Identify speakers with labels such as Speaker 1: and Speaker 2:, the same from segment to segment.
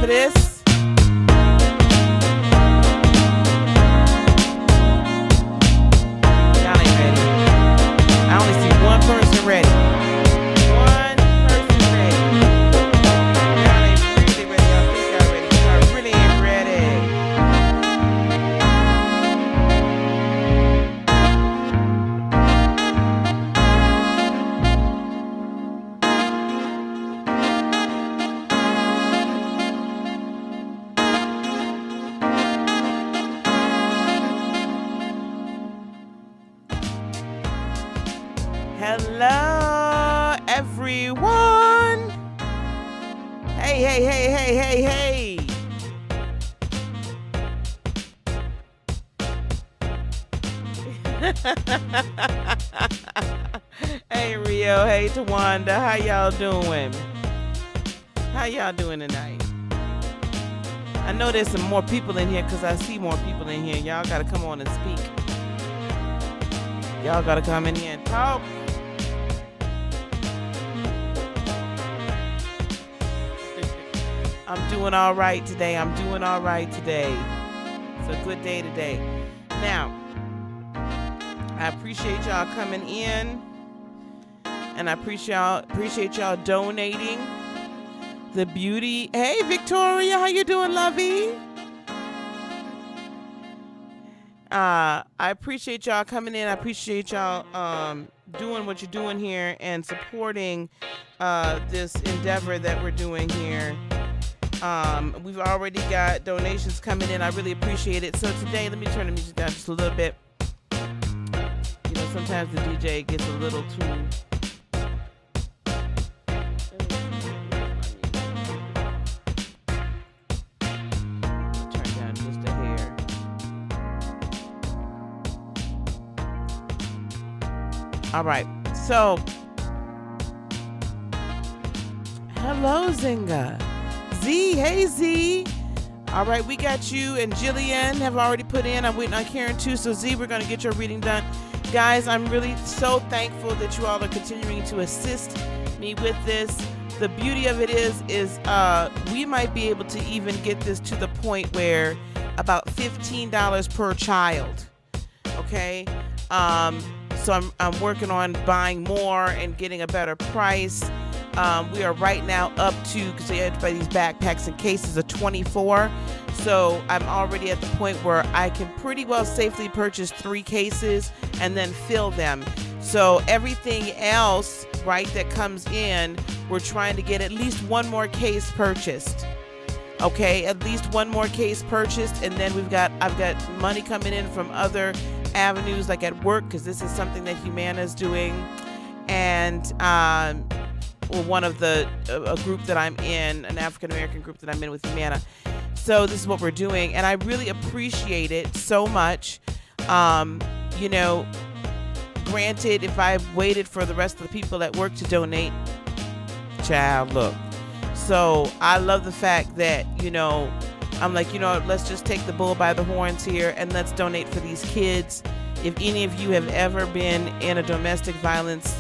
Speaker 1: for this? Y'all ain't ready. I only see one person ready. One person ready. Y'all ain't really ready. Y'all think y'all ready. Y'all really ain't ready. Hello, everyone. Hey, hey, hey, hey, hey, hey. Hey, Rio. Hey, Tawanda. How y'all doing? How y'all doing tonight? I know there's some more people in here because I see more people in here. Y'all got to come on and speak. Y'all got to come in here and talk. I'm doing all right today. I'm doing all right today. It's a good day today. Now, I appreciate y'all coming in, and I appreciate y'all donating. The beauty. Hey, Victoria, how you doing, lovey? I appreciate y'all coming in. I appreciate y'all doing what you're doing here and supporting this endeavor that we're doing here. We've already got donations coming in. I really appreciate it. So today, let me turn the music down just a little bit. You know, sometimes the DJ gets a little too... Turn down just a hair. All right. So, hello, Zinga. Z, hey Z. All right, we got you and Jillian have already put in. I'm waiting on Karen too. So Z, we're going to get your reading done. Guys, I'm really so thankful that you all are continuing to assist me with this. The beauty of it is we might be able to even get this to the point where about $15 per child. Okay. So I'm working on buying more and getting a better price. We are right now up to, because they had to buy these backpacks and cases of 24. So I'm already at the point where I can pretty well safely purchase 3 cases and then fill them. So everything else, right, that comes in, we're trying to get at least one more case purchased. Okay, at least one more case purchased, and then I've got money coming in from other avenues, like at work, because this is something that Humana's doing, and one of a group that I'm in, an African American group that I'm in with Humana. So this is what we're doing, and I really appreciate it so much. You know, granted, if I waited for the rest of the people at work to donate, child, look. So I love the fact that, you know, I'm like, you know, let's just take the bull by the horns here and let's donate for these kids. If any of you have ever been in a domestic violence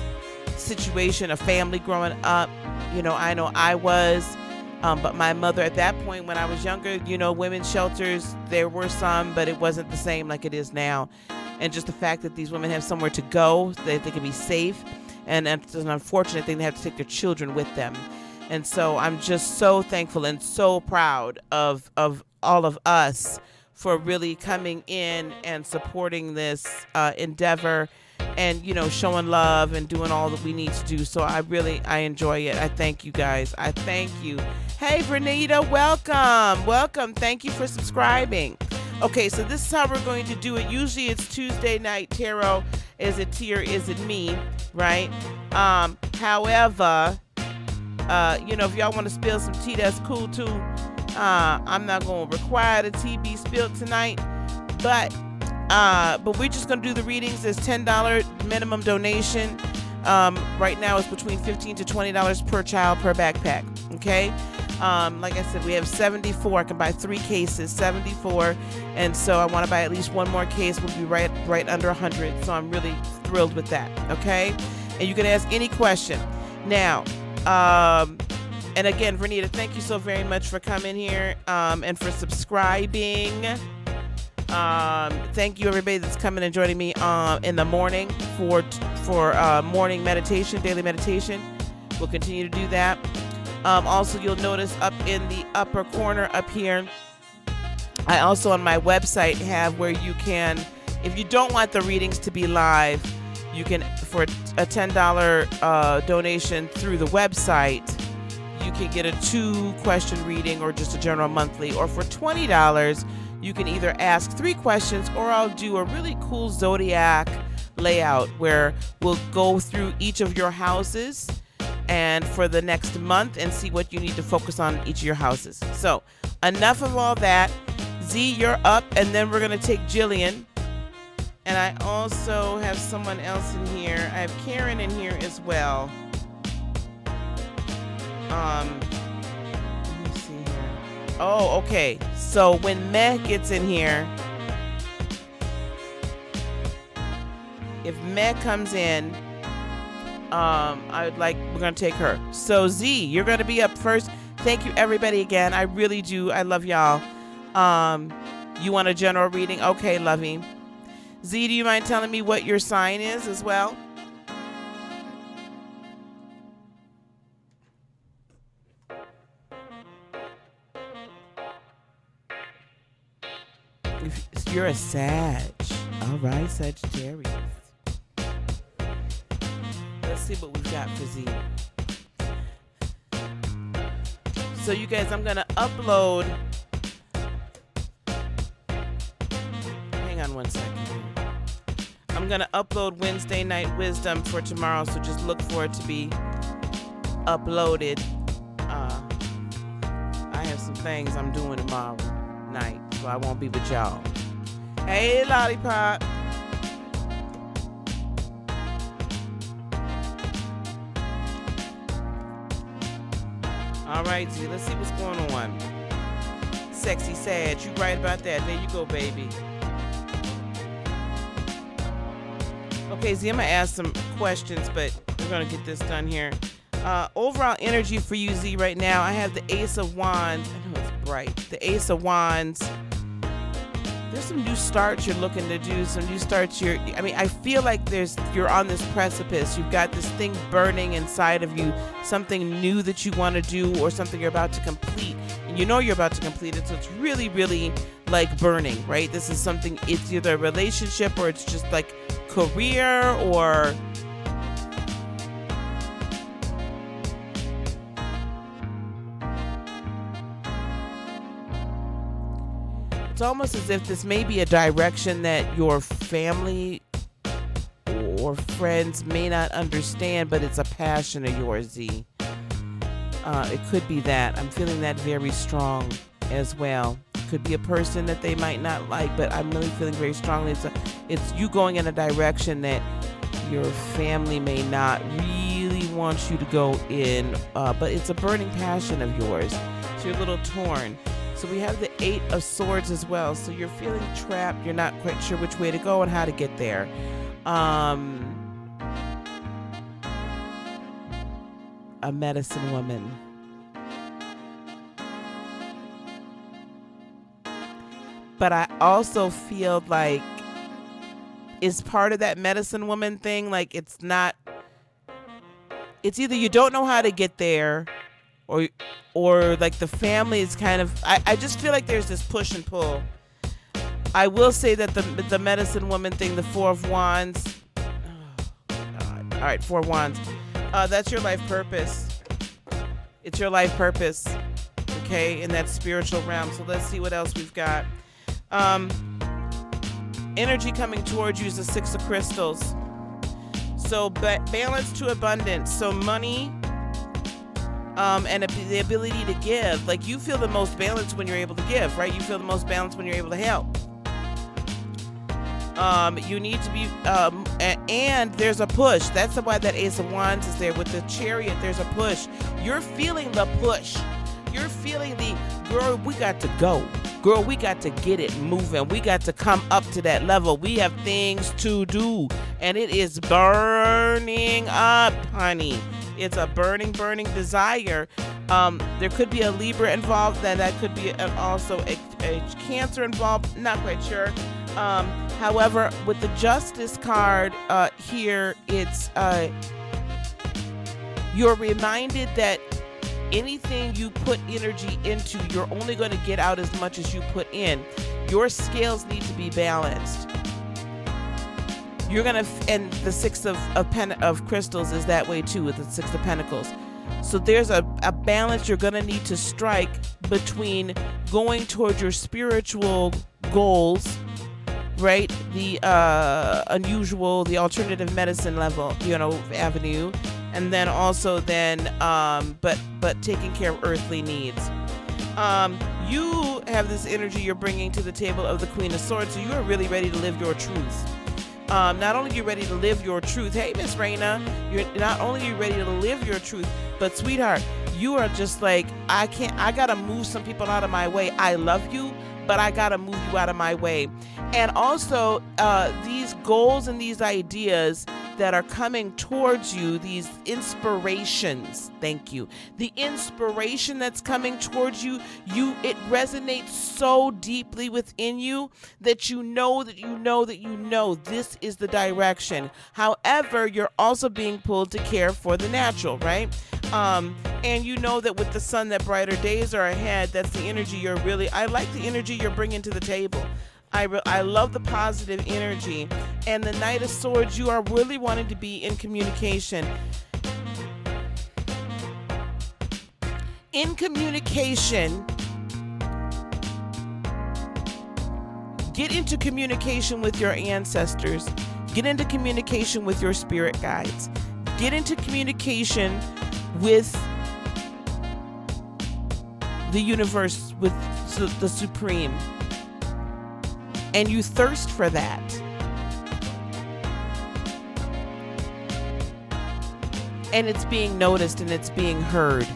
Speaker 1: situation, a family growing up, you know I was, but my mother at that point when I was younger, you know, women's shelters, there were some, but it wasn't the same like it is now. And just the fact that these women have somewhere to go, that they can be safe, and it's an unfortunate thing, they have to take their children with them. And so I'm just so thankful and so proud of all of us for really coming in and supporting this endeavor, and, you know, showing love and doing all that we need to do. So I enjoy it. I thank you guys. I thank you. Hey, Vernita, welcome. Thank you for subscribing. Okay, so this is how we're going to do it. Usually it's Tuesday night tarot. Is it tea or is it me, right? However, you know, if y'all want to spill some tea, that's cool too. I'm not going to require the tea be spilled tonight, but we're just going to do the readings. There's $10 minimum donation. Right now it's between $15 to $20 per child per backpack. Okay. Like I said, we have 74. I can buy 3 cases, 74. And so I want to buy at least one more case. We'll be right under 100. So I'm really thrilled with that. Okay. And you can ask any question. Now, And again, Vernita, thank you so very much for coming here and for subscribing. Thank you, everybody that's coming and joining me in the morning for morning meditation, daily meditation. We'll continue to do that. Also, you'll notice up in the upper corner up here, I also on my website have where you can, if you don't want the readings to be live, you can, for a $10 donation through the website, you can get a 2-question reading or just a general monthly. Or for $20, you can either ask 3 questions, or I'll do a really cool zodiac layout where we'll go through each of your houses and for the next month and see what you need to focus on in each of your houses. So enough of all that. Z, you're up, and then we're going to take Jillian. And I also have someone else in here. I have Karen in here as well. Let me see here. Oh, okay. So when Meh gets in here, if Meh comes in, we're going to take her. So Z, you're going to be up first. Thank you, everybody, again. I really do. I love y'all. You want a general reading? Okay, Lovey. Z, do you mind telling me what your sign is as well? You're a Sag. All right, Sagittarius. Let's see what we've got for Z. So you guys, I'm going to upload. Hang on one second. I'm going to upload Wednesday Night Wisdom for tomorrow, so just look for it to be uploaded. I have some things I'm doing tomorrow night, so I won't be with y'all. Hey, Lollipop. All right, Z, let's see what's going on. Sexy Sag, you right about that. There you go, baby. Okay, Z, I'm going to ask some questions, but we're going to get this done here. Overall energy for you, Z, right now, I have the Ace of Wands. I know it's bright. The Ace of Wands. There's some new starts you're looking to do. Some new starts I feel like you're on this precipice. You've got this thing burning inside of you, something new that you want to do or something you're about to complete. And you know you're about to complete it, so it's really, really like burning, right? This is something, it's either a relationship or it's just like career or... It's almost as if this may be a direction that your family or friends may not understand, but it's a passion of yours, Z. It could be that. I'm feeling that very strong as well. It could be a person that they might not like, but I'm really feeling very strongly. It's you going in a direction that your family may not really want you to go in, but it's a burning passion of yours. So you're a little torn. So we have the 8 of Swords as well. So you're feeling trapped. You're not quite sure which way to go and how to get there. A medicine woman. But I also feel like it's part of that medicine woman thing. Like it's either you don't know how to get there, or like the family is kind of, I just feel like there's this push and pull. I will say that the medicine woman thing, the 4 of Wands. Oh, God. All right, 4 of Wands. That's your life purpose. It's your life purpose, okay, in that spiritual realm. So let's see what else we've got. Energy coming towards you is the 6 of Crystals. So balance to abundance. So money, and the ability to give. Like you feel the most balanced when you're able to give, right? You feel the most balanced when you're able to help. You need to be, and there's a push. That's why that Ace of Wands is there with the Chariot. There's a push. You're feeling the push. You're feeling the, girl, we got to go. Girl, we got to get it moving. We got to come up to that level. We have things to do. And it is burning up, honey. it's a burning desire. There could be a Libra involved, then that could be also a Cancer involved, not quite sure. However, with the Justice card here, it's you're reminded that anything you put energy into, you're only going to get out as much as you put in. Your scales need to be balanced. You're going to, and the Six of Crystals is that way too, with the Six of Pentacles. So there's a balance you're going to need to strike between going towards your spiritual goals, right? The unusual, the alternative medicine level, avenue. And then also but taking care of earthly needs. You have this energy you're bringing to the table of the Queen of Swords, so you are really ready to live your truth. Not only are you ready to live your truth, hey, Miss Raina, not only are you ready to live your truth, but sweetheart, you are just like, I gotta move some people out of my way. I love you, but I gotta move you out of my way. And also, these goals and these ideas that are coming towards you, these inspirations, thank you. The inspiration that's coming towards you, it resonates so deeply within you that you know this is the direction. However, you're also being pulled to care for the natural, right? And you know that with the sun, that brighter days are ahead. That's the energy I like the energy you're bringing to the table. I love the positive energy. And the Knight of Swords, you are really wanting to be in communication. In communication, get into communication with your ancestors. Get into communication with your spirit guides. Get into communication with the universe, with the Supreme. And you thirst for that. And it's being noticed and it's being heard.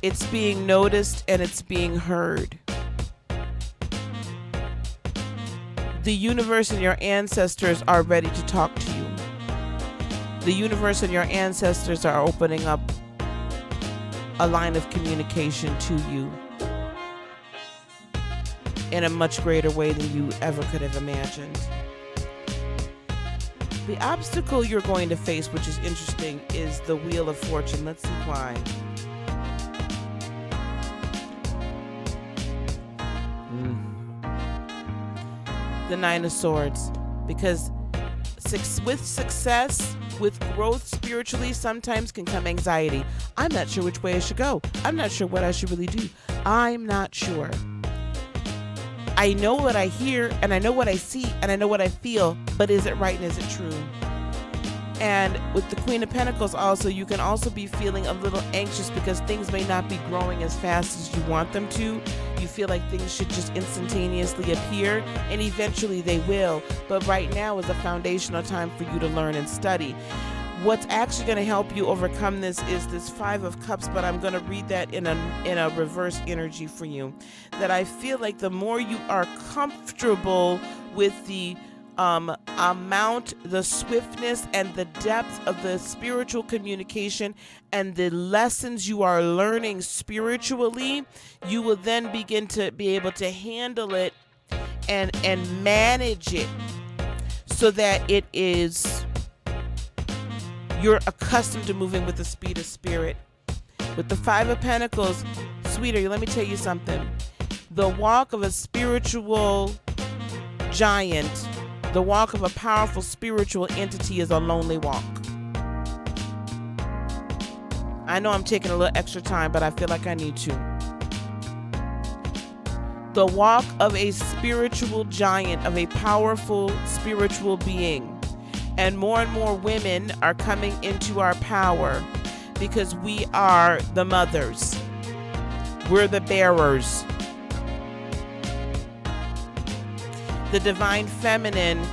Speaker 1: It's being noticed and it's being heard. The universe and your ancestors are ready to talk to you. The universe and your ancestors are opening up a line of communication to you in a much greater way than you ever could have imagined. The obstacle you're going to face, which is interesting, is the Wheel of Fortune. Let's see why. The Nine of Swords. Because with success, with growth spiritually, sometimes can come anxiety. I'm not sure which way I should go. I'm not sure what I should really do. I'm not sure. I know what I hear, and I know what I see, and I know what I feel, but is it right and is it true? And with the Queen of Pentacles also, you can also be feeling a little anxious because things may not be growing as fast as you want them to. You feel like things should just instantaneously appear, and eventually they will. But right now is a foundational time for you to learn and study. What's actually going to help you overcome this is this Five of Cups, but I'm going to read that in a reverse energy for you. That I feel like the more you are comfortable with the amount, the swiftness, and the depth of the spiritual communication and the lessons you are learning spiritually, you will then begin to be able to handle it and manage it so that it is... You're accustomed to moving with the speed of spirit. With the Five of Pentacles, sweetie, let me tell you something. The walk of a spiritual giant, the walk of a powerful spiritual entity is a lonely walk. I know I'm taking a little extra time, but I feel like I need to. The walk of a spiritual giant, of a powerful spiritual being. And more women are coming into our power because we are the mothers. We're the bearers. The divine feminine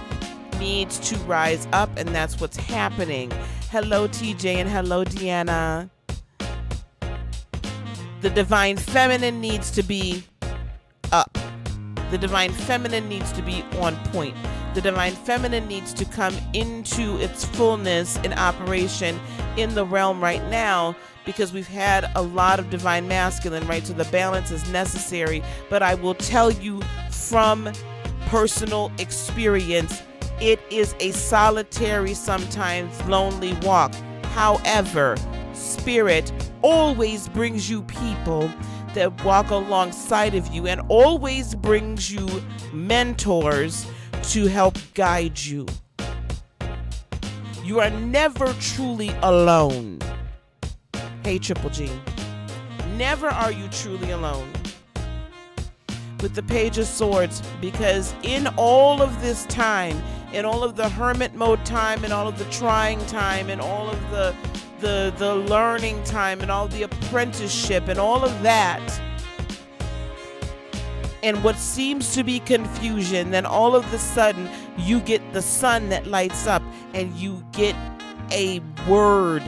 Speaker 1: needs to rise up, and that's what's happening. Hello, TJ, and hello, Deanna. The divine feminine needs to be up. The divine feminine needs to be on point. The divine feminine needs to come into its fullness in operation in the realm right now, because we've had a lot of divine masculine, right? So the balance is necessary. But I will tell you from personal experience, it is a solitary, sometimes lonely walk. However, Spirit always brings you people that walk alongside of you, and always brings you mentors to help guide you. You are never truly alone. Hey, Triple G. Never are you truly alone with the Page of Swords, because in all of this time, in all of the hermit mode time, and all of the trying time, and all of the learning time, and all the apprenticeship, and all of that, and what seems to be confusion, then all of a sudden you get the sun that lights up, and you get a word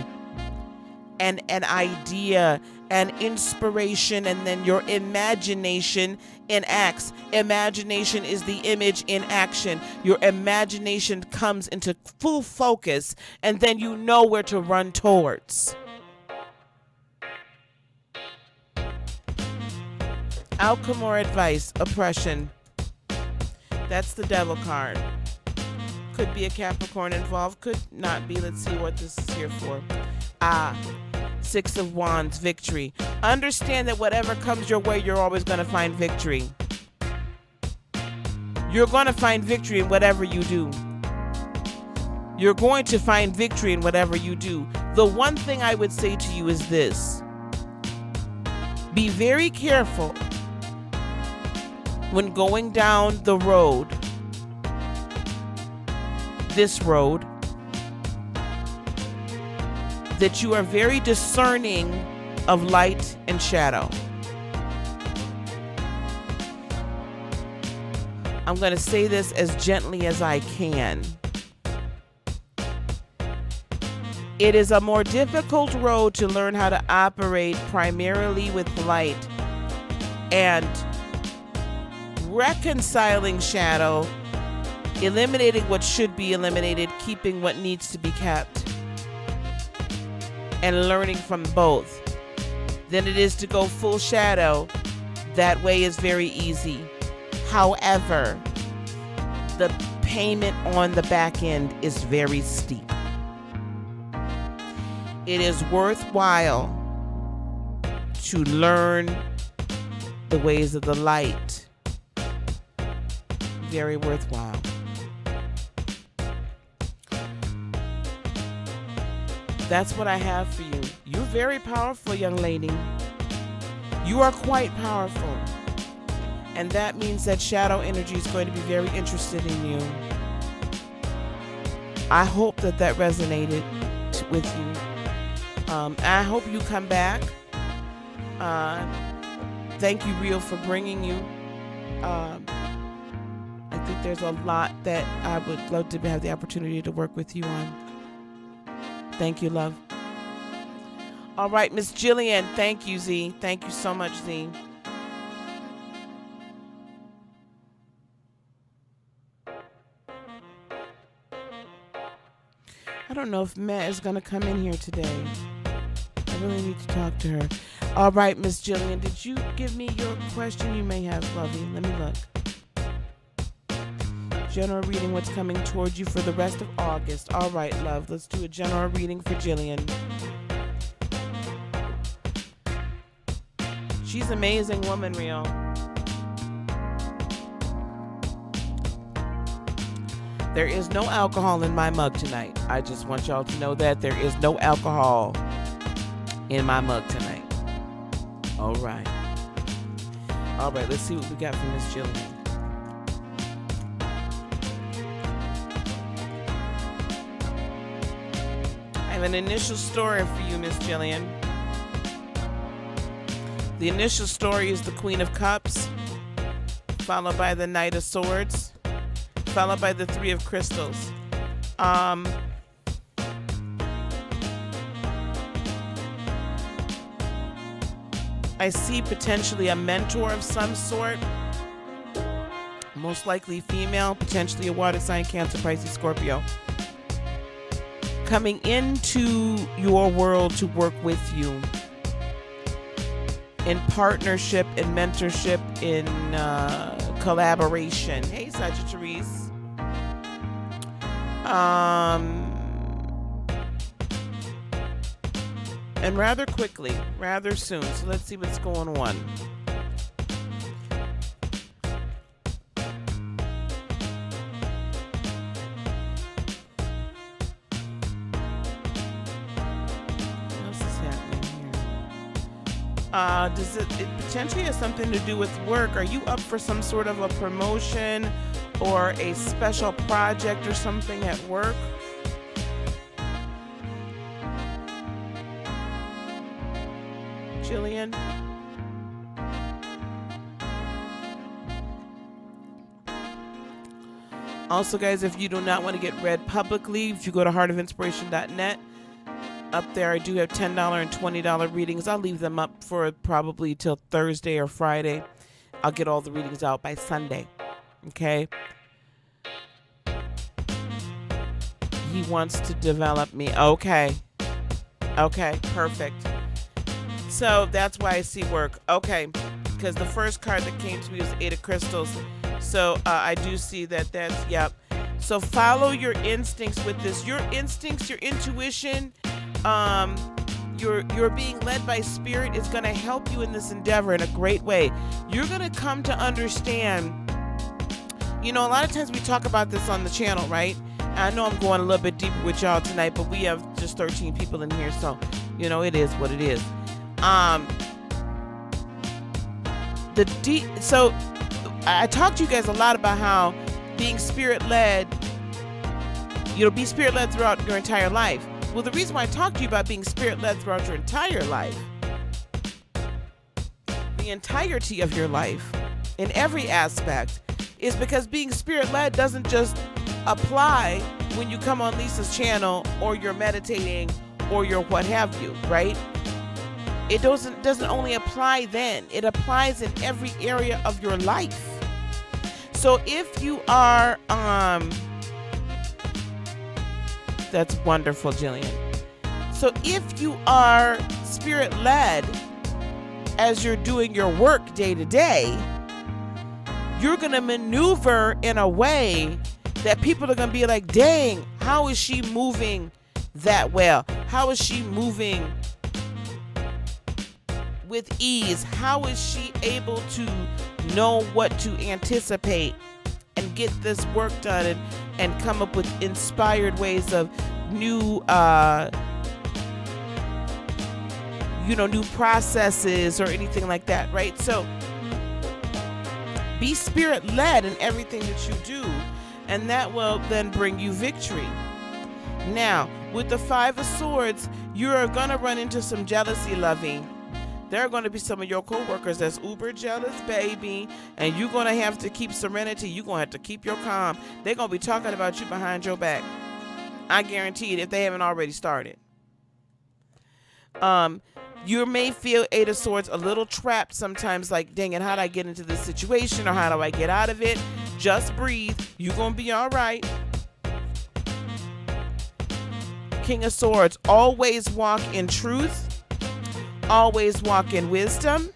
Speaker 1: and an idea and inspiration, and then your imagination enacts. Imagination is the image in action. Your imagination comes into full focus, and then you know where to run towards. Outcome or advice, oppression. That's the Devil card. Could be a Capricorn involved, could not be. Let's see what this is here for. Six of Wands, victory. Understand that whatever comes your way, you're always going to find victory. You're going to find victory in whatever you do. You're going to find victory in whatever you do. The one thing I would say to you is this. Be very careful when going down the road, this road, that you are very discerning of light and shadow. I'm going to say this as gently as I can. It is a more difficult road to learn how to operate primarily with light, and reconciling shadow, eliminating what should be eliminated, keeping what needs to be kept, and learning from both, than it is to go full shadow. That way is very easy. However, the payment on the back end is very steep. It is worthwhile to learn the ways of the light. Very worthwhile. That's what I have for you. You're very powerful, young lady. You are quite powerful. And that means that shadow energy is going to be very interested in you. I hope that that resonated with you. I hope you come back. Thank you, Rio, for bringing you. I think there's a lot that I would love to have the opportunity to work with you on. Thank you, love. All right, Miss Jillian. Thank you, Z. Thank you so much, Z. I don't know if Matt is going to come in here today. I really need to talk to her. All right, Miss Jillian, did you give me your question? You may have, lovey. Let me look. General reading, what's coming towards you for the rest of August. All right, love. Let's do a general reading for Jillian. She's an amazing woman, Rio. There is no alcohol in my mug tonight. I just want y'all to know that there is no alcohol in my mug tonight. All right. All right, let's see what we got from Miss Jillian. I have an initial story for you, Miss Jillian. The initial story is the Queen of Cups, followed by the Knight of Swords, followed by the Three of Crystals. I see potentially a mentor of some sort most likely female, potentially a water sign, Cancer, Pisces, Scorpio, coming into your world to work with you in partnership, in mentorship, in collaboration. Hey, Sagittarius. And rather quickly, rather soon. So let's see what's going on. What else is happening here? Does it potentially has something to do with work? Are you up for some sort of a promotion or a special project or something at work? Jillian? Also, guys, if you do not want to get read publicly, if you go to heartofinspiration.net, up there I do have $10 and $20 readings. I'll leave them up for probably till Thursday or Friday. I'll get all the readings out by Sunday. Okay? He wants to develop me. Okay. Okay, perfect. So that's why I see work. Okay, because the first card that came to me was 8 of Crystals. So I do see that that's, yep. So follow your instincts with this. Your instincts, your intuition, you're being led by spirit is going to help you in this endeavor in a great way. You're going to come to understand, you know, a lot of times we talk about this on the channel, right? I know I'm going a little bit deeper with y'all tonight, but we have just 13 people in here, so, you know, it is what it is. So I talked to you guys a lot about how being spirit-led, you know, be spirit-led throughout your entire life. Well, the reason why I talked to you about being spirit-led throughout your entire life, the entirety of your life, in every aspect, is because being spirit-led doesn't just apply when you come on Lisa's channel or you're meditating or you're what have you, right? It doesn't only apply then. It applies in every area of your life. So if you are, that's wonderful, Jillian. So if you are spirit-led as you're doing your work day to day, you're going to maneuver in a way that people are going to be like, dang, how is she moving that well? How is she moving with ease? How is she able to know what to anticipate and get this work done and come up with inspired ways of new new processes or anything like that, right? So be spirit-led in everything that you do, and that will then bring you victory. Now, with the 5 of Swords, you're gonna run into some jealousy, lovey. There are going to be some of your co-workers that's uber jealous, baby, and you're going to have to keep serenity. You're going to have to keep your calm. They're going to be talking about you behind your back. I guarantee it, if they haven't already started. You may feel 8 of Swords a little trapped sometimes, like, dang it, how do I get into this situation, or how do I get out of it? Just breathe. You're going to be all right. King of Swords, always walk in truth. Always walk in wisdom,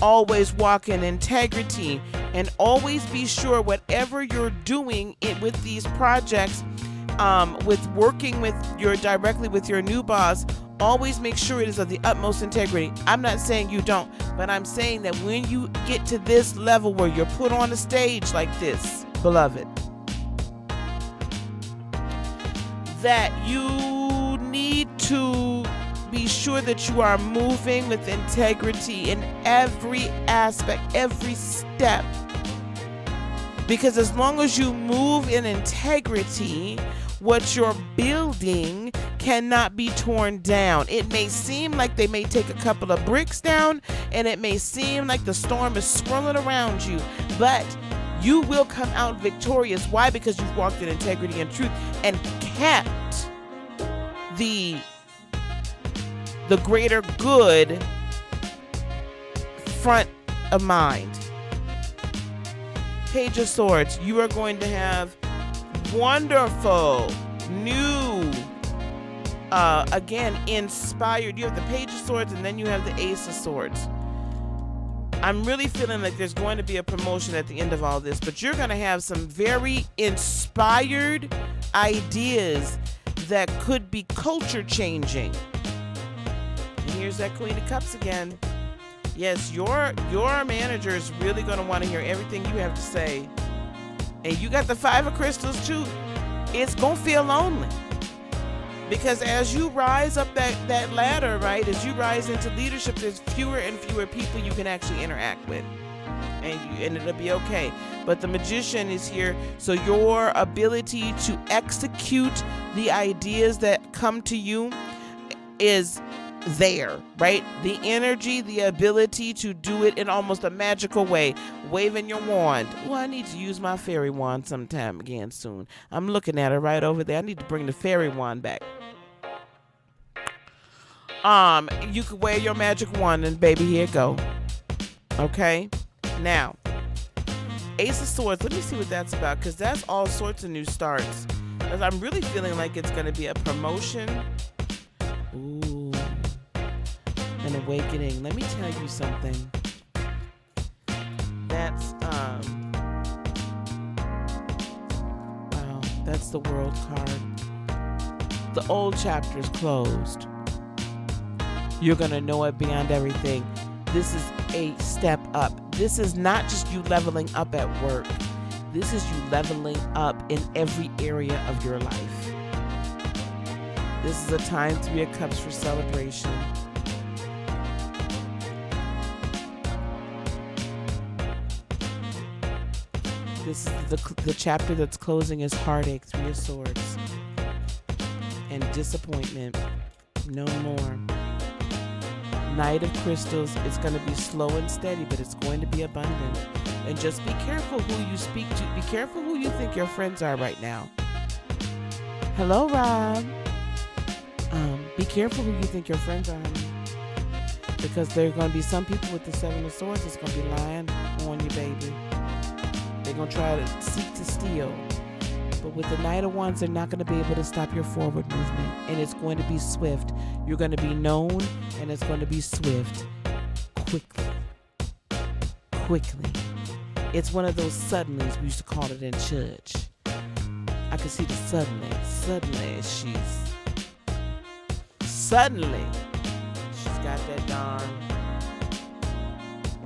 Speaker 1: always walk in integrity, and always be sure whatever you're doing with these projects, with working with directly with your new boss, always make sure it is of the utmost integrity. I'm not saying you don't, but I'm saying that when you get to this level where you're put on a stage like this, beloved, that you need to be sure that you are moving with integrity in every aspect, every step. Because as long as you move in integrity, what you're building cannot be torn down. It may seem like they may take a couple of bricks down, and it may seem like the storm is swirling around you, but you will come out victorious. Why? Because you've walked in integrity and truth and kept the greater good front of mind. Page of Swords, you are going to have wonderful, new, again, inspired. You have the Page of Swords, and then you have the Ace of Swords. I'm really feeling like there's going to be a promotion at the end of all this, but you're going to have some very inspired ideas that could be culture changing. And here's that Queen of Cups again. Yes, your manager is really going to want to hear everything you have to say. And you got the Five of Crystals too. It's going to feel lonely. Because as you rise up that ladder, right, as you rise into leadership, there's fewer and fewer people you can actually interact with. And it'll be okay. But the Magician is here, so your ability to execute the ideas that come to you is there, right? The energy, the ability to do it in almost a magical way, waving your wand. Well, I need to use my fairy wand sometime again soon. I'm looking at it right over there. I need to bring the fairy wand back. You could wear your magic wand and baby, here it go. Okay? Now, Ace of Swords, let me see what that's about, because that's all sorts of new starts. Because I'm really feeling like it's going to be a promotion. Ooh. An awakening. Let me tell you something. That's wow, that's the World card. The old chapter is closed. You're gonna know it beyond everything. This is a step up. This is not just you leveling up at work. This is you leveling up in every area of your life. This is a time, Three of Cups, for celebration. This is the chapter that's closing is heartache, Three of Swords. And disappointment. No more. Knight of Crystals, it's going to be slow and steady, but it's going to be abundant. And just be careful who you speak to. Be careful who you think your friends are right now. Hello, Rob. Be careful who you think your friends are. Because there are going to be some people with the Seven of Swords that's going to be lying on you, baby. They're going to try to seek to steal. But with the Knight of Wands, they're not going to be able to stop your forward movement. And it's going to be swift. You're going to be known, and it's going to be swift. Quickly. It's one of those suddenlies. We used to call it in church. I can see the suddenly. Suddenly, she's got that darn.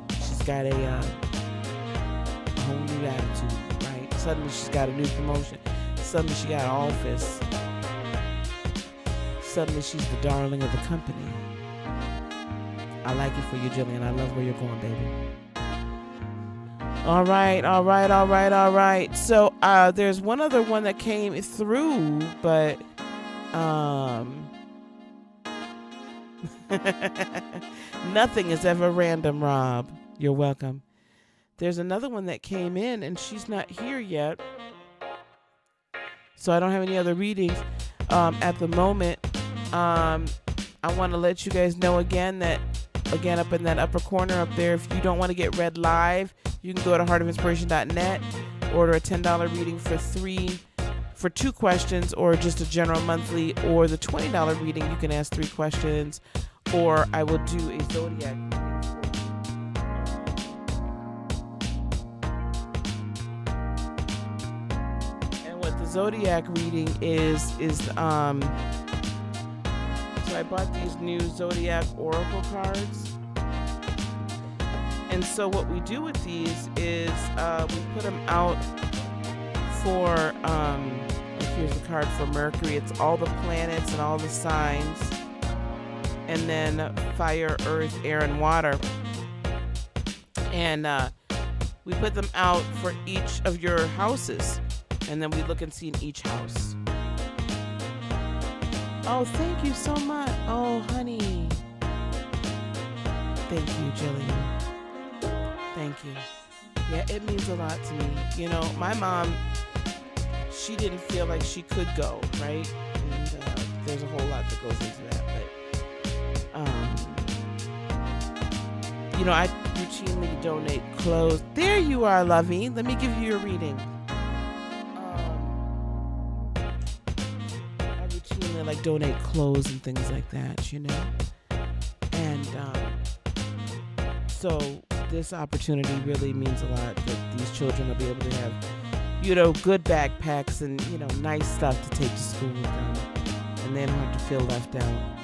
Speaker 1: She's got a whole new attitude, right? Suddenly she's got a new promotion. Suddenly she got an office. Suddenly she's the darling of the company. I like it for you, Jillian. I love where you're going, baby. All right. So there's one other one that came through, but nothing is ever random, Rob. You're welcome. There's another one that came in, and she's not here yet. So I don't have any other readings at the moment. I want to let you guys know again that, up in that upper corner up there, if you don't want to get read live, you can go to heartofinspiration.net, order a $10 reading for 2 questions, or just a general monthly, or the $20 reading. You can ask 3 questions, or I will do a zodiac reading. Zodiac reading is so I bought these new Zodiac Oracle cards, and so what we do with these is we put them out for here's the card for Mercury. It's all the planets and all the signs, and then fire, earth, air, and water, and we put them out for each of your houses. And then we look and see in each house. Oh, thank you so much. Oh, honey. Thank you, Jillian. Thank you. Yeah, it means a lot to me. You know, my mom, she didn't feel like she could go, right? And there's a whole lot that goes into that. But, you know, I routinely donate clothes. There you are, Lovey. Let me give you your reading. I routinely like donate clothes and things like that, you know. And so this opportunity really means a lot that these children will be able to have, you know, good backpacks and, you know, nice stuff to take to school with them, and they don't have to feel left out.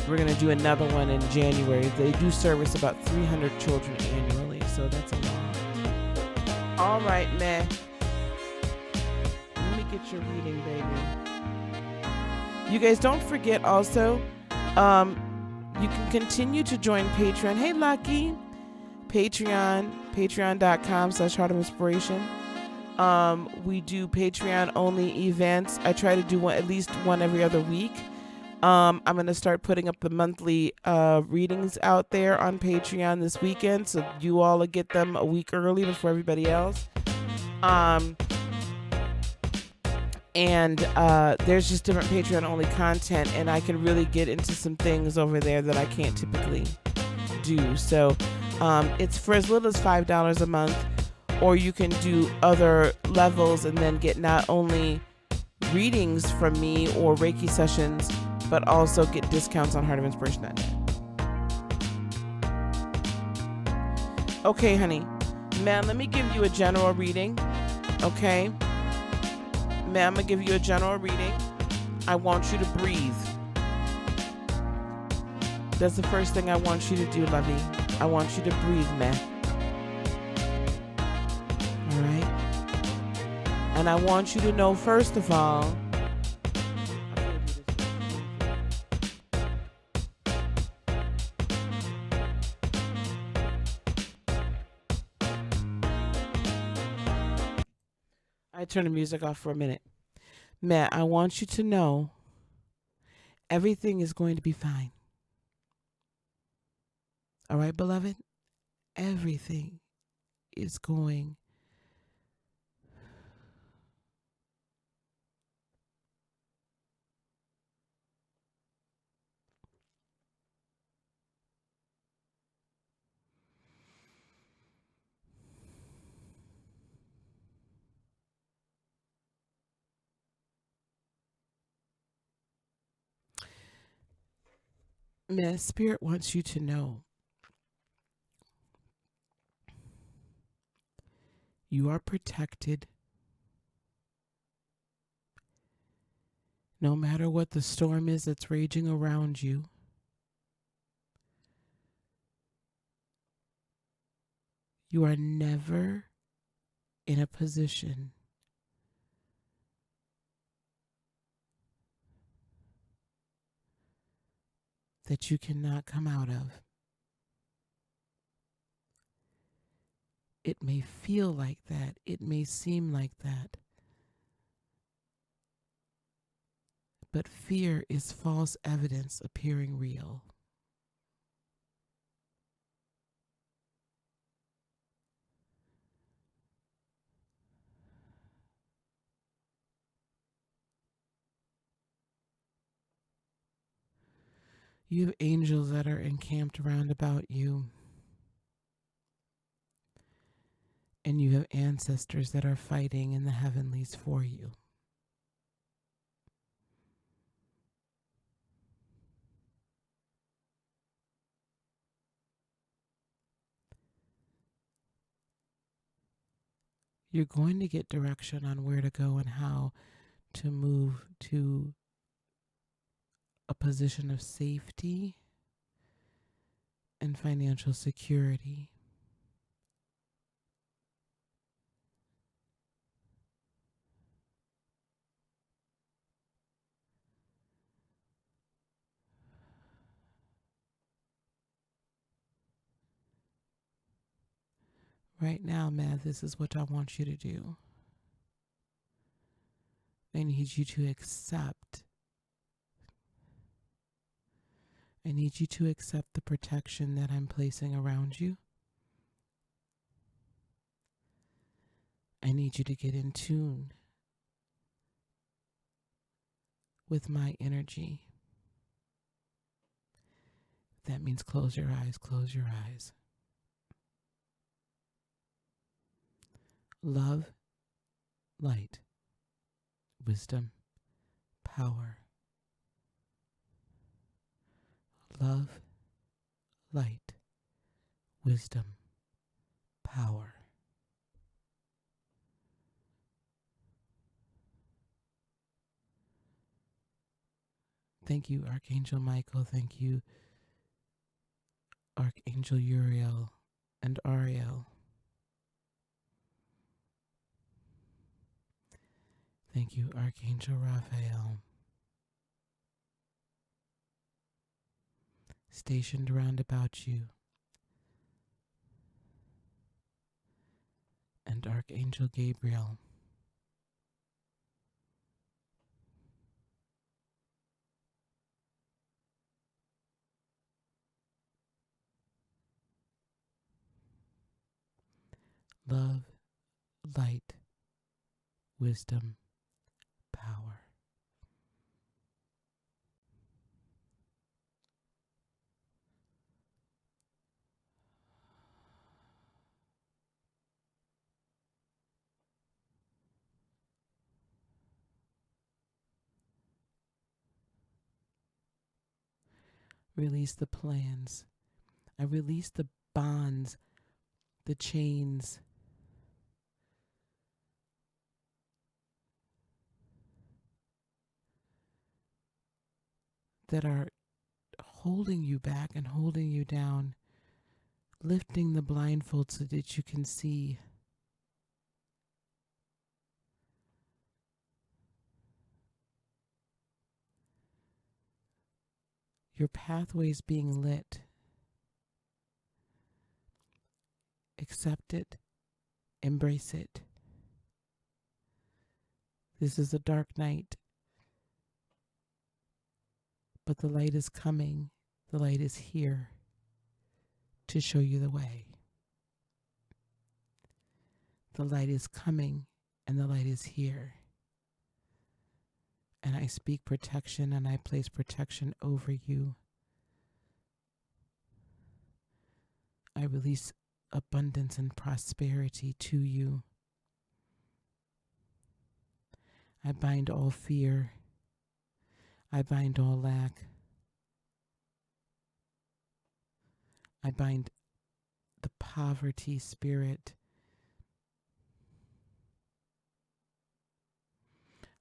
Speaker 1: We're going to do another one in January. They do service about 300 children annually, so that's a lot. All right, man. Let me get your reading, baby. You guys don't forget also, you can continue to join Patreon. Hey, Lucky. Patreon.com/Heart of Inspiration. We do Patreon only events. I try to do at least one every other week. I'm going to start putting up the monthly readings out there on Patreon this weekend, so you all will get them a week early before everybody else. And there's just different Patreon only content, and I can really get into some things over there that I can't typically do. So it's for as little as $5 a month, or you can do other levels and then get not only readings from me or Reiki sessions, but also get discounts on heartofinspiration.net. Okay, honey. Man, let me give you a general reading. Okay? Man, I'm going to give you a general reading. I want you to breathe. That's the first thing I want you to do, lovey. I want you to breathe, man. All right? And I want you to know, first of all, I turn the music off for a minute. Matt, I want you to know everything is going to be fine. All right, beloved? Everything is going. Man, Spirit wants you to know you are protected. No matter what the storm is that's raging around you, you are never in a position that you cannot come out of. It may feel like that. It may seem like that. But fear is false evidence appearing real. You have angels that are encamped round about you. And you have ancestors that are fighting in the heavenlies for you. You're going to get direction on where to go and how to move to a position of safety and financial security. Right now, Matt, this is what I want you to do. I need you to accept. I need you to accept the protection that I'm placing around you. I need you to get in tune with my energy. That means close your eyes, close your eyes. love, light, wisdom, power. Love, light, wisdom, power. Thank you, Archangel Michael. Thank you, Archangel Uriel and Ariel. Thank you, Archangel Raphael. Stationed round about you. And Archangel Gabriel. Love, light, wisdom, power. Release the plans. I release the bonds, the chains, that are holding you back and holding you down, lifting the blindfold so that you can see. Your pathways being lit. Accept it. Embrace it. This is a dark night, but the light is coming. The light is here to show you the way. The light is coming and the light is here. And I speak protection and I place protection over you. I release abundance and prosperity to you. I bind all fear. I bind all lack. I bind the poverty spirit.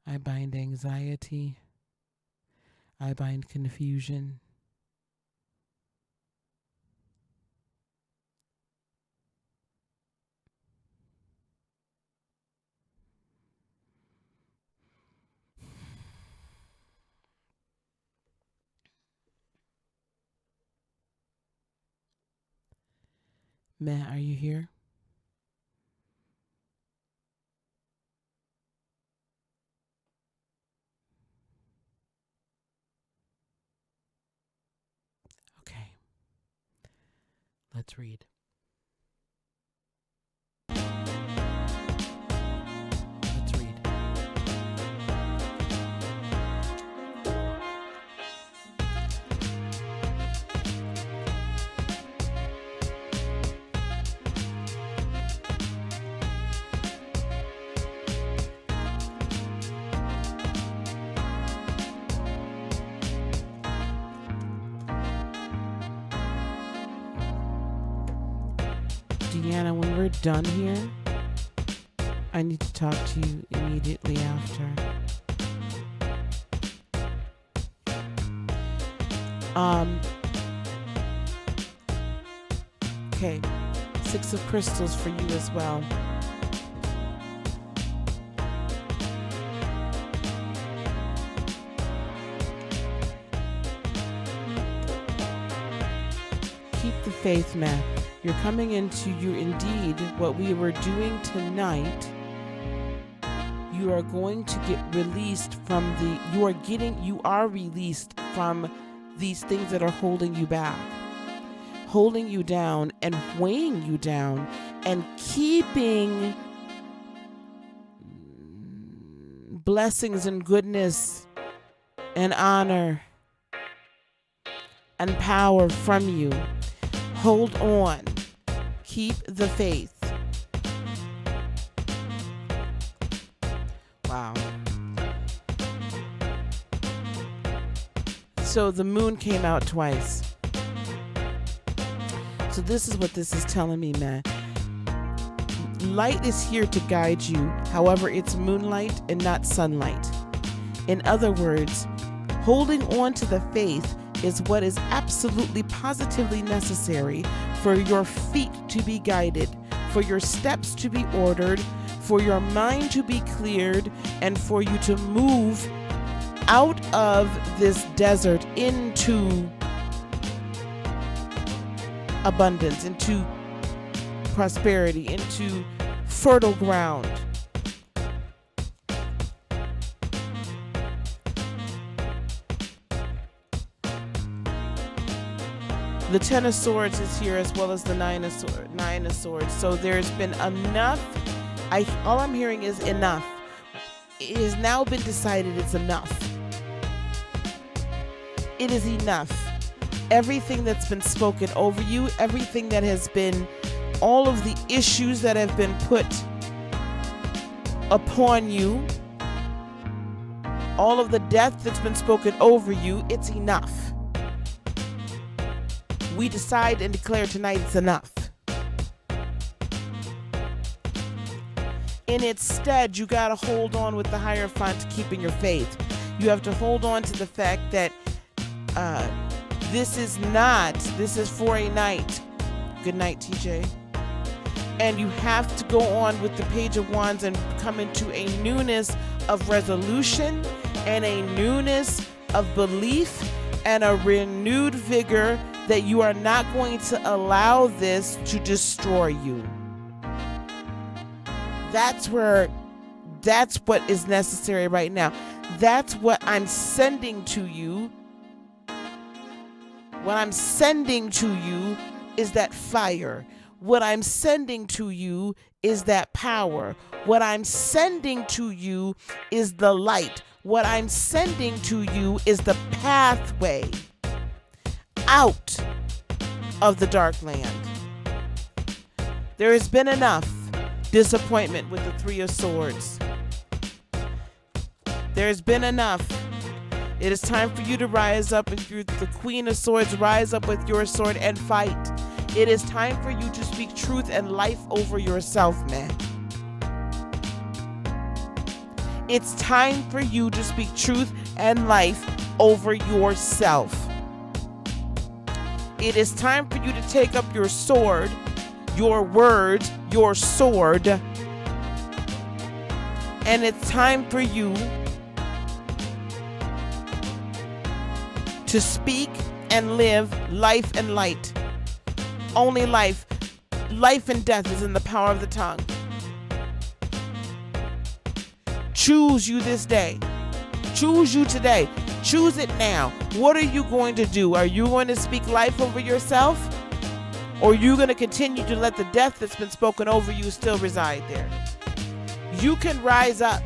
Speaker 1: I bind anxiety. I bind confusion. Matt, are you here? Okay. Let's read. Let's read. Deanna, when we're done here, I need to talk to you immediately after. Okay, 6 of crystals for you as well. Keep the faith, Matt. You're coming into your indeed what we were doing tonight. You are going to get released from you are released from these things that are holding you back, holding you down and weighing you down and keeping blessings and goodness and honor and power from you. Hold on. Keep the faith. Wow. So the moon came out twice. So this is what this is telling me, man. Light is here to guide you. However, it's moonlight and not sunlight. In other words, holding on to the faith is what is absolutely positively necessary for your feet to be guided, for your steps to be ordered, for your mind to be cleared, and for you to move out of this desert into abundance, into prosperity, into fertile ground. The Ten of Swords is here, as well as the Nine of Swords. So there's been enough. All I'm hearing is enough. It has now been decided it's enough. It is enough. Everything that's been spoken over you, everything that has been, all of the issues that have been put upon you, all of the death that's been spoken over you, it's enough. We decide and declare tonight it's enough. In its stead, you got to hold on with the Hierophant to keeping your faith. You have to hold on to the fact that this is for a night. Good night, TJ. And you have to go on with the Page of Wands and come into a newness of resolution and a newness of belief and a renewed vigor that you are not going to allow this to destroy you. That's what is necessary right now. That's what I'm sending to you. What I'm sending to you is that fire. What I'm sending to you is that power. What I'm sending to you is the light. What I'm sending to you is the pathway out of the dark land. There has been enough disappointment with the Three of Swords. There's been enough. It is time for you to rise up, and you're the Queen of Swords, rise up with your sword and fight. It is time for you to speak truth and life over yourself, man. It's time for you to speak truth and life over yourself. It is time for you to take up your sword, your words, your sword, and it's time for you to speak and live life and light. Only life. Life and death is in the power of the tongue. Choose you this day. Choose you today. Choose it now. What are you going to do? Are you going to speak life over yourself? Or are you going to continue to let the death that's been spoken over you still reside there? You can rise up.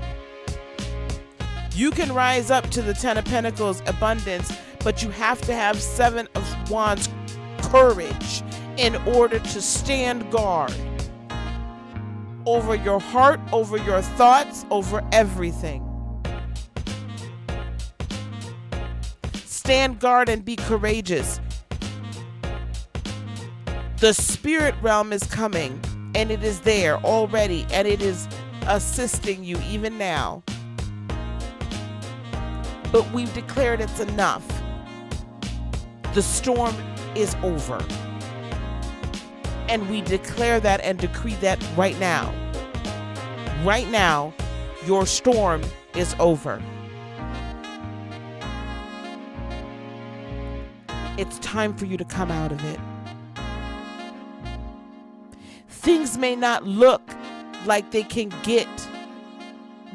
Speaker 1: You can rise up to the Ten of Pentacles abundance, but you have to have Seven of Wands courage in order to stand guard over your heart, over your thoughts, over everything. Stand guard and be courageous. The spirit realm is coming, and it is there already, and it is assisting you even now. But we've declared it's enough. The storm is over. And we declare that and decree that right now. Right now, your storm is over. It's time for you to come out of it. Things may not look like they can get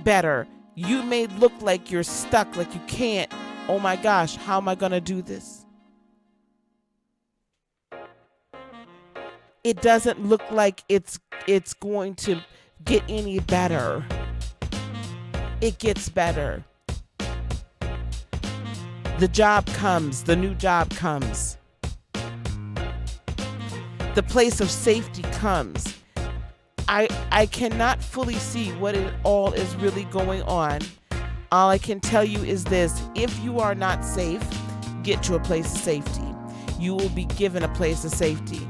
Speaker 1: better. You may look like you're stuck, like you can't. Oh my gosh, how am I going to do this? It doesn't look like it's going to get any better. It gets better. The job comes, the new job comes. The place of safety comes. I cannot fully see what it all is really going on. All I can tell you is this: if you are not safe, get to a place of safety. You will be given a place of safety.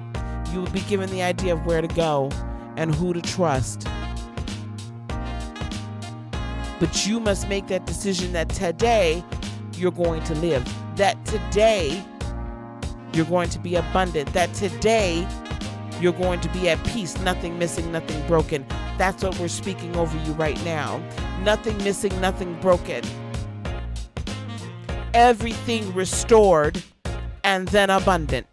Speaker 1: You will be given the idea of where to go and who to trust. But you must make that decision that today you're going to live, that today you're going to be abundant, that today you're going to be at peace, nothing missing, nothing broken. That's what we're speaking over you right now. Nothing missing, nothing broken. Everything restored and then abundant.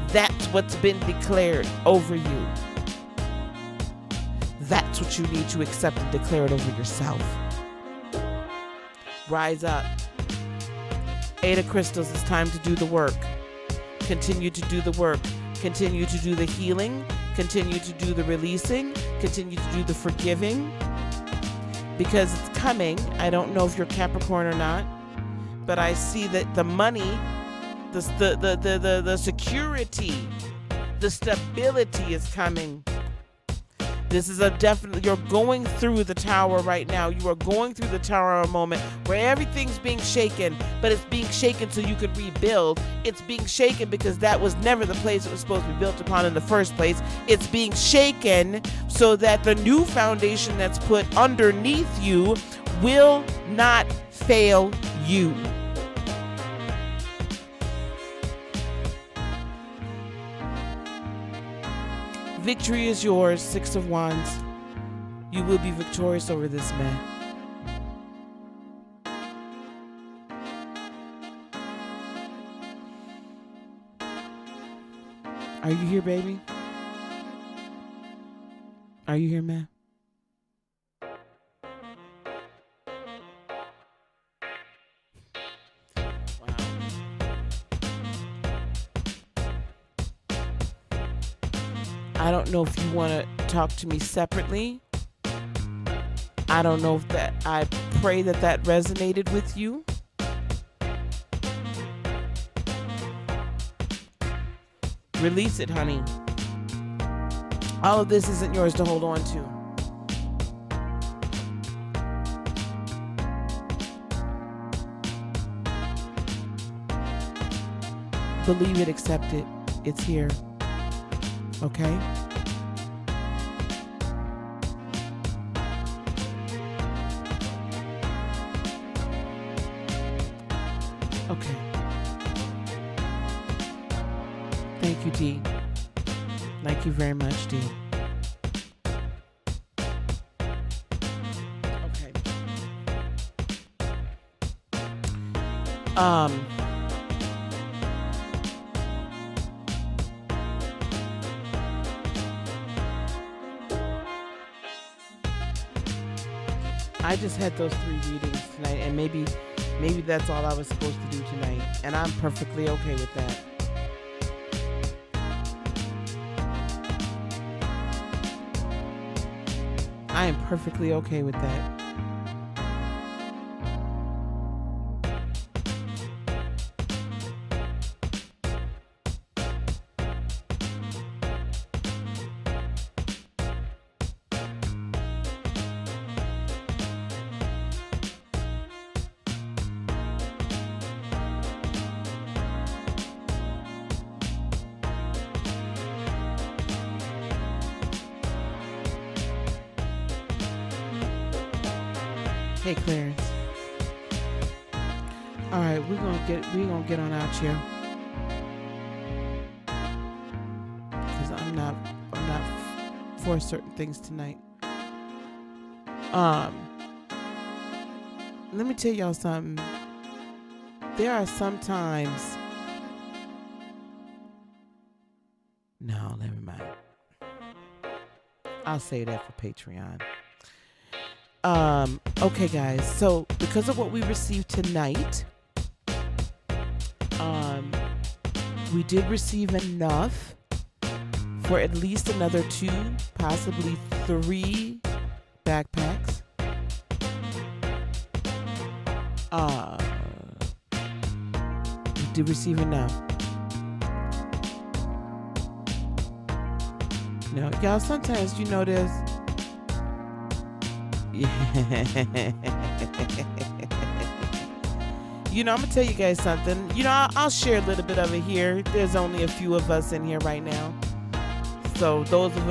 Speaker 1: That's what's been declared over you. That's what you need to accept and declare it over yourself. Rise up. 8 of Crystals, it's time to do the work. Continue to do the work. Continue to do the healing. Continue to do the releasing. Continue to do the forgiving. Because it's coming. I don't know if you're Capricorn or not, but I see that the money, the security, the stability is coming. This is a definite, you're going through the tower right now. You are going through the tower moment where everything's being shaken, but it's being shaken so you can rebuild. It's being shaken because that was never the place it was supposed to be built upon in the first place. It's being shaken so that the new foundation that's put underneath you will not fail you. Victory is yours, 6 of Wands. You will be victorious over this man. Are you here, baby? Are you here, man? I don't know if you want to talk to me separately. I don't know if that, I pray that that resonated with you. Release it, honey. All of this isn't yours to hold on to. Believe it, accept it. It's here. Okay? Okay. Thank you, Dee. Thank you very much, Dee. Okay. I just had those 3 readings tonight, and maybe that's all I was supposed to do tonight, and I'm perfectly okay with that. I am perfectly okay with that. Hey, Clarence. All right, we're gonna get on out here, because I'm not for certain things tonight. Let me tell y'all something. There are sometimes. No, never mind. I'll say that for Patreon. Okay, guys, so because of what we received tonight, we did receive enough for at least another 2, possibly 3 backpacks. We did receive enough. No, y'all, sometimes you know this. You know, I'm gonna tell you guys something. You know, I'll share a little bit of it here. There's only a few of us in here right now. So those of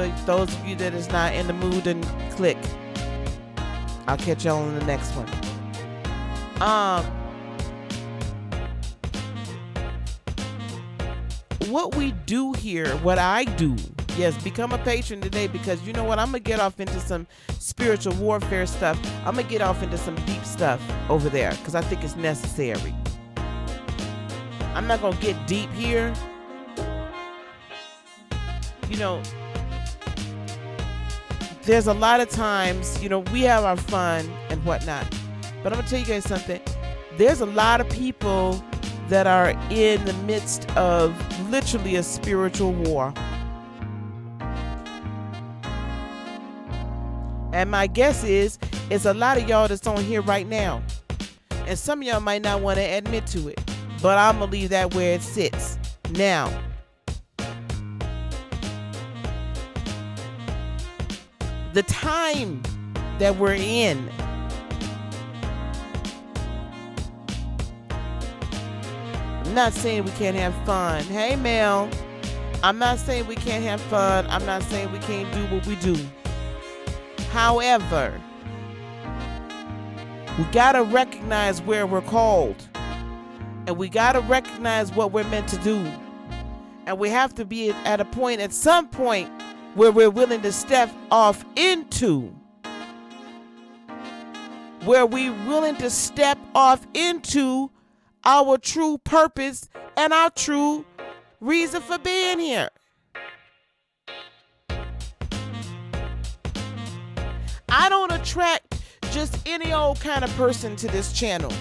Speaker 1: you that is not in the mood, and click. I'll catch y'all in the next one. What we do here, what I do, yes, become a patron today, because you know what? I'm gonna get off into some spiritual warfare stuff. I'm gonna get off into some deep stuff over there because I think it's necessary. I'm not gonna get deep here. You know, there's a lot of times, you know, we have our fun and whatnot, but I'm gonna tell you guys something. There's a lot of people that are in the midst of literally a spiritual war. And my guess is, it's a lot of y'all that's on here right now. And some of y'all might not want to admit to it, but I'm gonna leave that where it sits. Now, the time that we're in, I'm not saying we can't have fun. Hey, Mel. I'm not saying we can't have fun. I'm not saying we can't do what we do. However, we got to recognize where we're called. And we got to recognize what we're meant to do. And we have to be at a point, at some point, where we're willing to step off into. Where we're willing to step off into our true purpose and our true reason for being here. I don't attract just any old kind of person to this channel.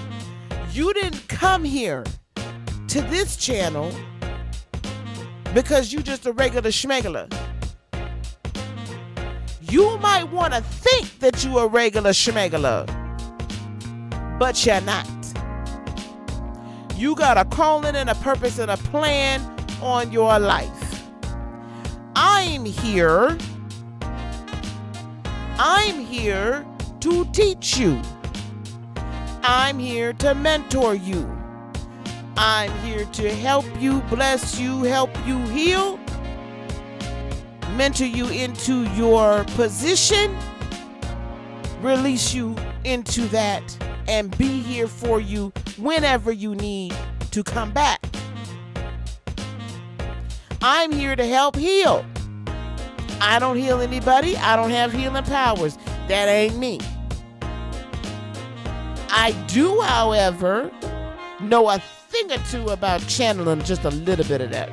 Speaker 1: You didn't come here to this channel because you just a regular schmegler. You might want to think that you a regular schmegler, but you're not. You got a calling and a purpose and a plan on your life. I'm here to teach you. I'm here to mentor you. I'm here to help you, bless you, help you heal, mentor you into your position, release you into that, and be here for you whenever you need to come back. I'm here to help heal. I don't heal anybody. I don't have healing powers. That ain't me. I do, however, know a thing or two about channeling, just a little bit of that.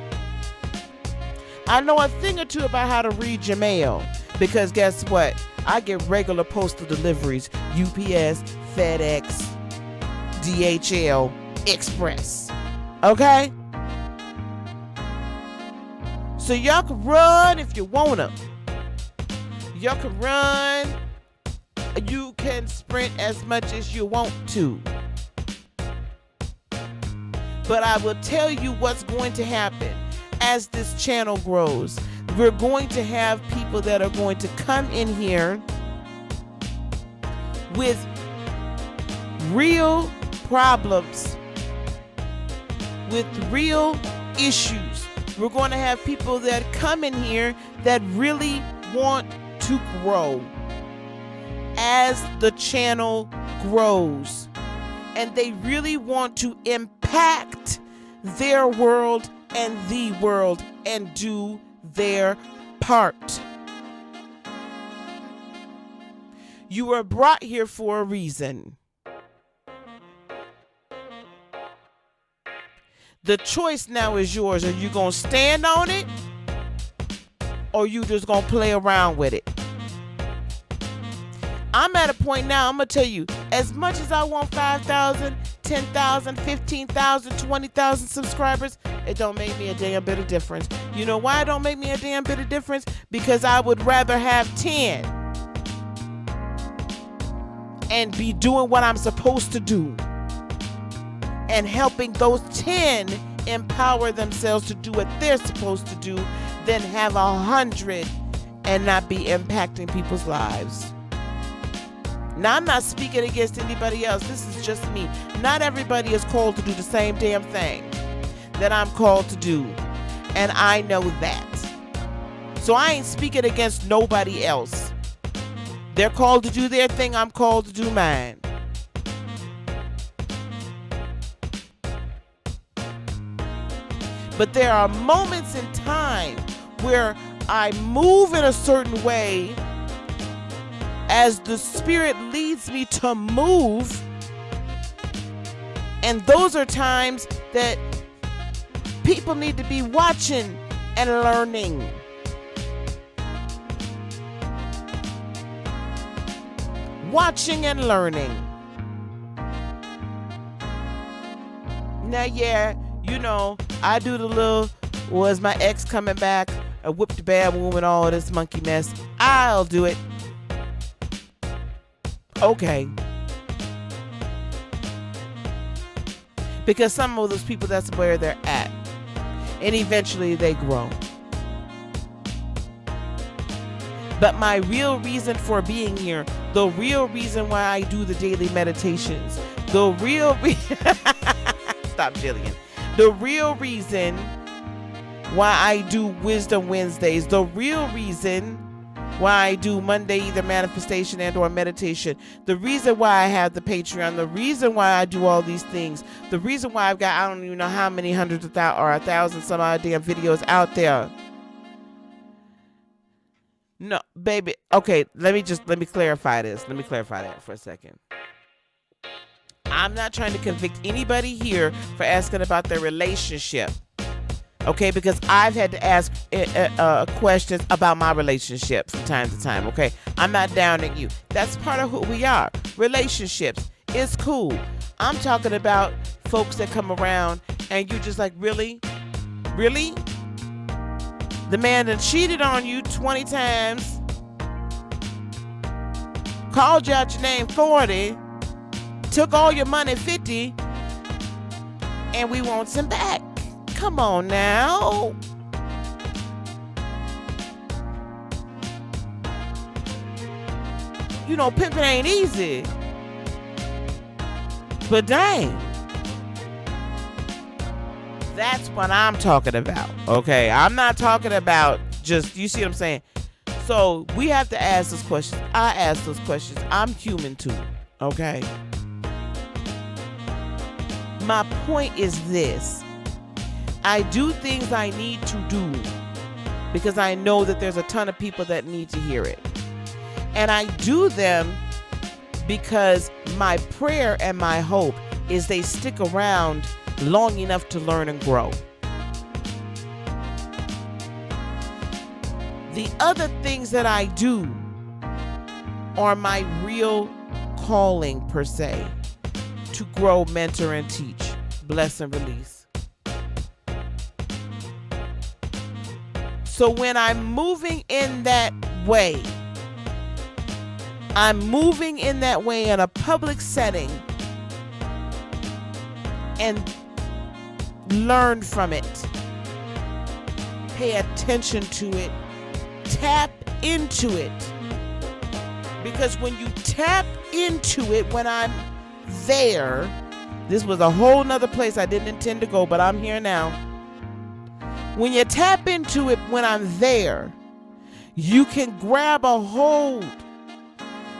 Speaker 1: I know a thing or two about how to read your mail, because guess what? I get regular postal deliveries, UPS, FedEx, DHL, Express. Okay? So y'all can run if you wanna. Y'all can run. You can sprint as much as you want to. But I will tell you what's going to happen as this channel grows. We're going to have people that are going to come in here with real problems, with real issues. We're going to have people that come in here that really want to grow as the channel grows. And they really want to impact their world and the world and do their part. You were brought here for a reason. The choice now is yours. Are you going to stand on it, or you just going to play around with it? I'm at a point now, I'm going to tell you, as much as I want 5,000, 10,000, 15,000, 20,000 subscribers, it don't make me a damn bit of difference. You know why it don't make me a damn bit of difference? Because I would rather have 10 and be doing what I'm supposed to do and helping those 10 empower themselves to do what they're supposed to do than have 100 and not be impacting people's lives. Now, I'm not speaking against anybody else. This is just me. Not everybody is called to do the same damn thing that I'm called to do. And I know that. So I ain't speaking against nobody else. They're called to do their thing. I'm called to do mine. But there are moments in time where I move in a certain way as the Spirit leads me to move. And those are times that people need to be watching and learning. Watching and learning. Now, yeah, you know, I do the little, was my ex coming back, I whipped the bad woman, all this monkey mess. I'll do it. Okay. Because some of those people, that's where they're at. And eventually they grow. But my real reason for being here, the real reason why I do the daily meditations, the real stop, Jillian. The real reason why I do Wisdom Wednesdays, the real reason why I do Monday either manifestation and or meditation, the reason why I have the Patreon, the reason why I do all these things, the reason why I've got I don't even know how many hundreds of thousands or 1,000 some odd damn videos out there. No, baby. Okay, let me clarify this. Let me clarify that for a second. I'm not trying to convict anybody here for asking about their relationship. Okay, because I've had to ask questions about my relationship from time to time. Okay, I'm not downing you. That's part of who we are. Relationships is cool. I'm talking about folks that come around and you're just like, really? Really? The man that cheated on you 20 times, called you out your name 40, took all your money 50, and we want some back. Come on now. You know, pimping ain't easy. But dang. That's what I'm talking about. Okay, I'm not talking about just, you see what I'm saying? So we have to ask those questions. I ask those questions. I'm human too. Okay. My point is this. I do things I need to do because I know that there's a ton of people that need to hear it. And I do them because my prayer and my hope is they stick around long enough to learn and grow. The other things that I do are my real calling per se, to grow, mentor, and teach, bless and release. So when I'm moving in that way, I'm moving in that way in a public setting and learn from it. Pay attention to it. Tap into it. Because when you tap into it, when I'm there, this was a whole nother place I didn't intend to go, but I'm here now. When you tap into it when I'm there, you can grab a hold.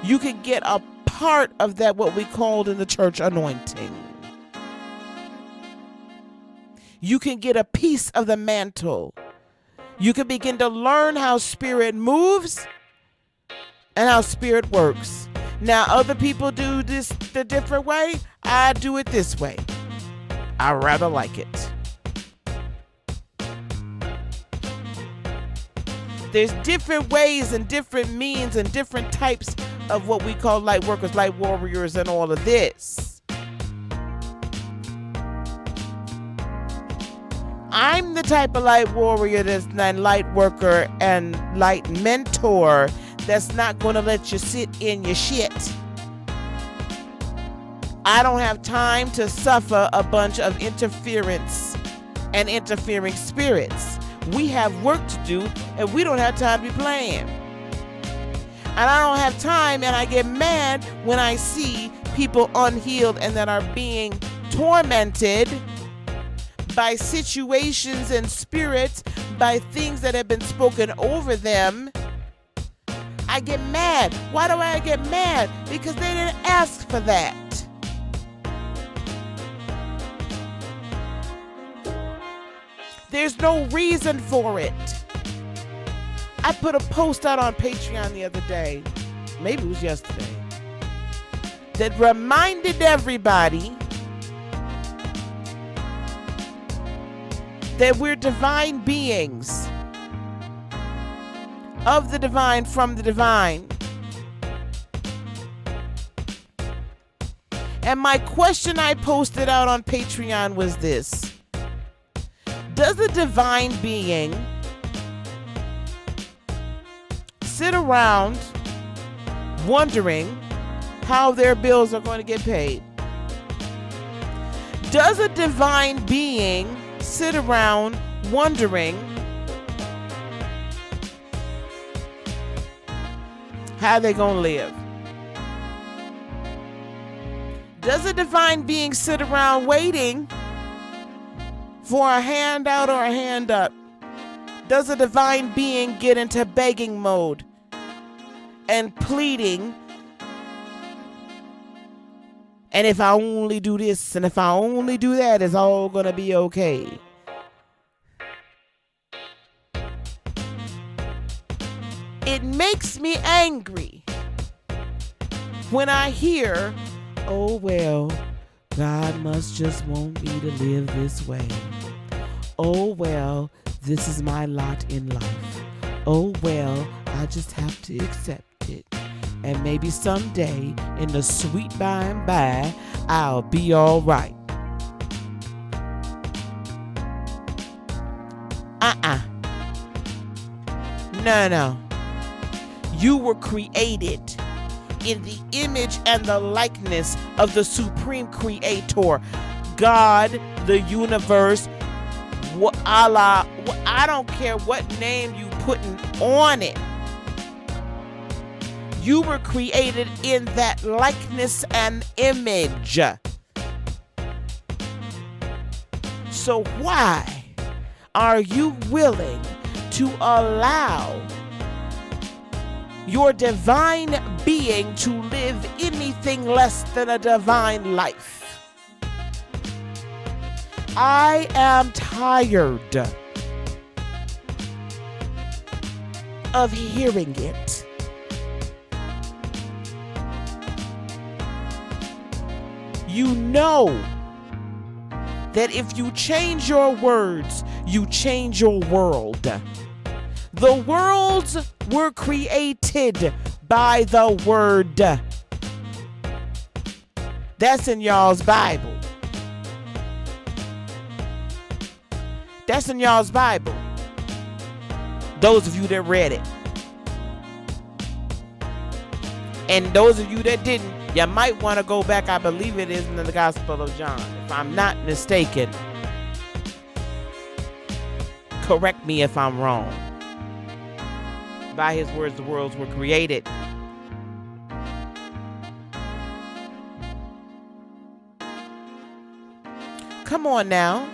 Speaker 1: You can get a part of that, what we called in the church, anointing. You can get a piece of the mantle. You can begin to learn how spirit moves and how spirit works. Now, other people do this the different way. I do it this way. I rather like it. There's different ways and different means and different types of what we call light workers, light warriors, and all of this. I'm the type of light warrior that's not light worker and light mentor that's not going to let you sit in your shit. I don't have time to suffer a bunch of interference and interfering spirits. We have work to do, and we don't have time to be playing. And I don't have time, and I get mad when I see people unhealed and that are being tormented by situations and spirits, by things that have been spoken over them. I get mad. Why do I get mad? Because they didn't ask for that. There's no reason for it. I put a post out on Patreon the other day, maybe it was yesterday, that reminded everybody that we're divine beings, of the divine, from the divine. And my question I posted out on Patreon was this: does a divine being sit around wondering how their bills are going to get paid? Does a divine being sit around wondering how they're going to live? Does a divine being sit around waiting for a handout or a hand up? Does a divine being get into begging mode and pleading? And if I only do this, and if I only do that, it's all gonna be okay. It makes me angry when I hear, oh well, God must just want me to live this way. Oh well, this is my lot in life. Oh well, I just have to accept it. And maybe someday, in the sweet by and by, I'll be all right. No. You were created in the image and the likeness of the Supreme Creator, God, the universe, Allah. I don't care what name you putting on it. You were created in that likeness and image. So why are you willing to allow your divine being to live anything less than a divine life? I am tired of hearing it. You know that if you change your words, you change your world. The worlds were created by the word. That's in y'all's Bible. That's in y'all's Bible. Those of you that read it. And those of you that didn't, you might want to go back. I believe it is in the Gospel of John, if I'm not mistaken. Correct me if I'm wrong. By his words, the worlds were created. Come on now.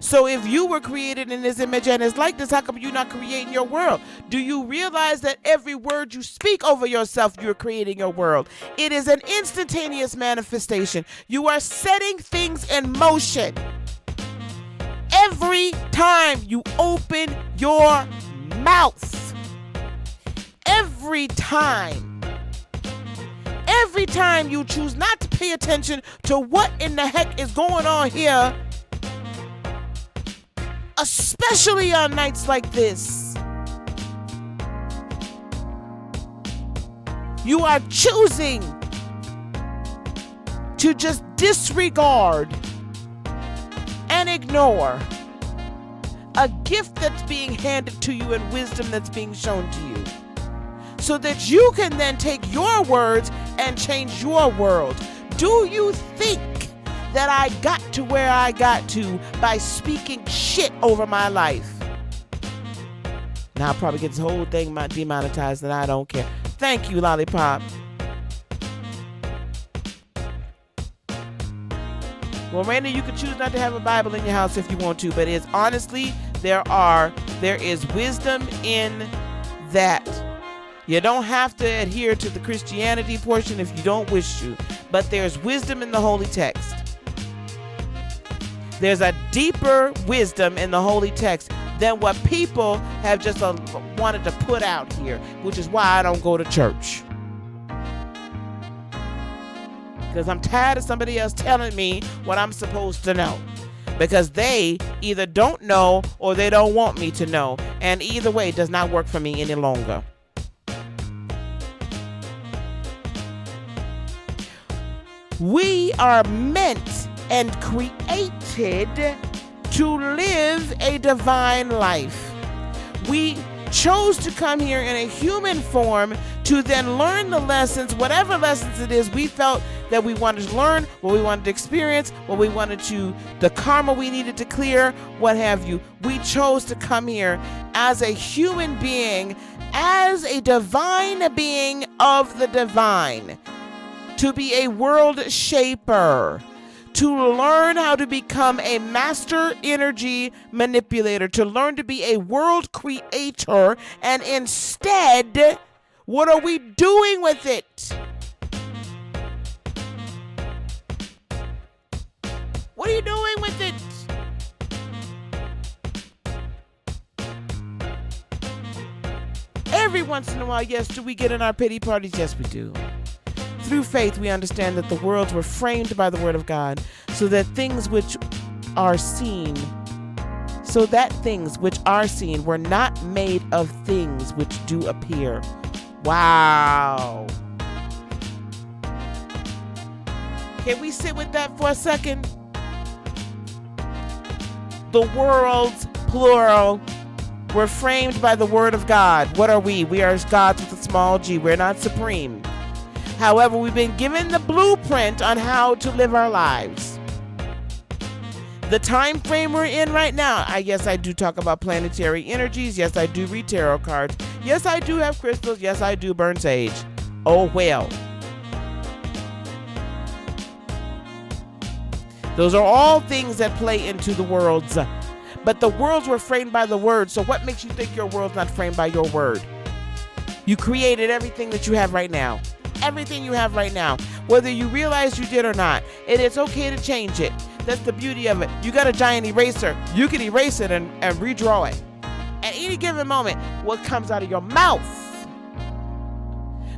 Speaker 1: So if you were created in his image and his likeness, how come you're not creating your world? Do you realize that every word you speak over yourself, you're creating your world? It is an instantaneous manifestation. You are setting things in motion. Every time you open your mouth, every time you choose not to pay attention to what in the heck is going on here, especially on nights like this, you are choosing to just disregard and ignore a gift that's being handed to you and wisdom that's being shown to you, so that you can then take your words and change your world. Do you think that I got to where I got to by speaking shit over my life? And I'll probably get this whole thing demonetized, and I don't care. Thank you, Lollipop. Well, Randy, you can choose not to have a Bible in your house if you want to, but it's honestly, there is wisdom in that. You don't have to adhere to the Christianity portion if you don't wish to, but there's wisdom in the holy text. There's a deeper wisdom in the holy text than what people have just wanted to put out here, which is why I don't go to church. Because I'm tired of somebody else telling me what I'm supposed to know. Because they either don't know or they don't want me to know. And either way, it does not work for me any longer. We are meant and created to live a divine life. We chose to come here in a human form to then learn the lessons, whatever lessons it is we felt that we wanted to learn, what we wanted to experience, what we wanted to, the karma we needed to clear, what have you. We chose to come here as a human being, as a divine being of the divine, to be a world shaper, to learn how to become a master energy manipulator, to learn to be a world creator, and instead, what are we doing with it? What are you doing with it? Every once in a while, yes, do we get in our pity parties? Yes, we do. Through faith, we understand that the worlds were framed by the word of God, so that things which are seen were not made of things which do appear. Wow. Can we sit with that for a second? The worlds, plural, were framed by the word of God. What are we? We are gods with a small g. We're not supreme. However, we've been given the blueprint on how to live our lives. The time frame we're in right now, yes, I do talk about planetary energies. Yes, I do read tarot cards. Yes, I do have crystals. Yes, I do burn sage. Oh, well. Those are all things that play into the worlds. But the worlds were framed by the word. So what makes you think your world's not framed by your word? You created everything that you have right now. Everything you have right now, whether you realize you did or not. And it's okay to change it. That's the beauty of it. You got a giant eraser. You can erase it and redraw it. At any given moment, what comes out of your mouth.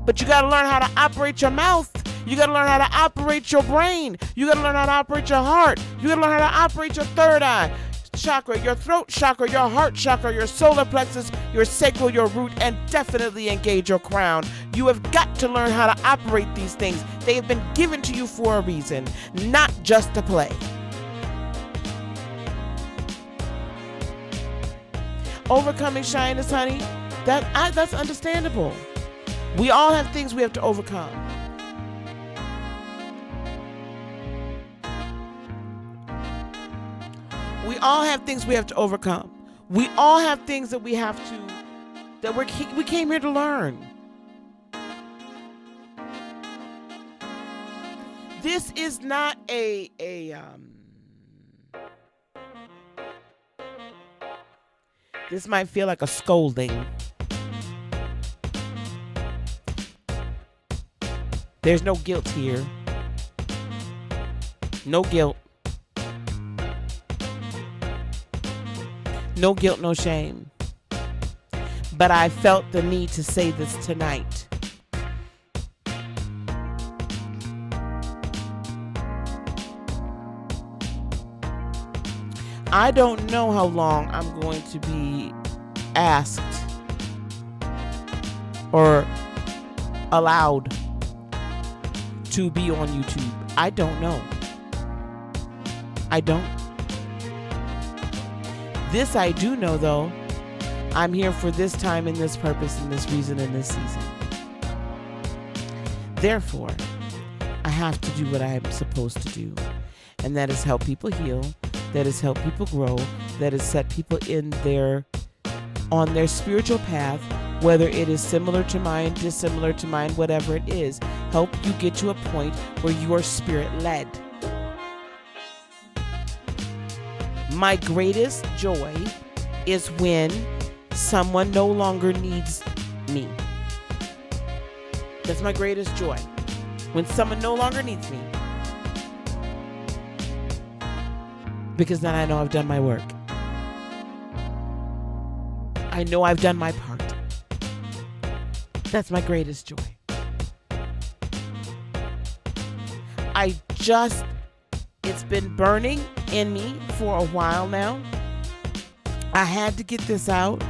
Speaker 1: But you got to learn how to operate your mouth. You got to learn how to operate your brain. You got to learn how to operate your heart. You got to learn how to operate your third eye chakra, your throat chakra, your heart chakra, your solar plexus, your sacral, your root, and definitely engage your crown. You have got to learn how to operate these things. They have been given to you for a reason, not just to play. Overcoming shyness, honey, that's understandable. We all have things we have to overcome. We all have things we have to overcome. We all have things that we came here to learn. This is not this might feel like a scolding. There's no guilt here. No guilt. No guilt, no shame. But I felt the need to say this tonight. I don't know how long I'm going to be asked or allowed to be on YouTube. I don't know. I don't. This I do know, though. I'm here for this time and this purpose and this reason and this season. Therefore, I have to do what I am supposed to do. And that is help people heal. That is help people grow. That is set people in their on their spiritual path, whether it is similar to mine, dissimilar to mine, whatever it is, help you get to a point where you are spirit-led. My greatest joy is when someone no longer needs me. That's my greatest joy. When someone no longer needs me. Because then I know I've done my work. I know I've done my part. That's my greatest joy. It's been burning in me for a while now. I had to get this out.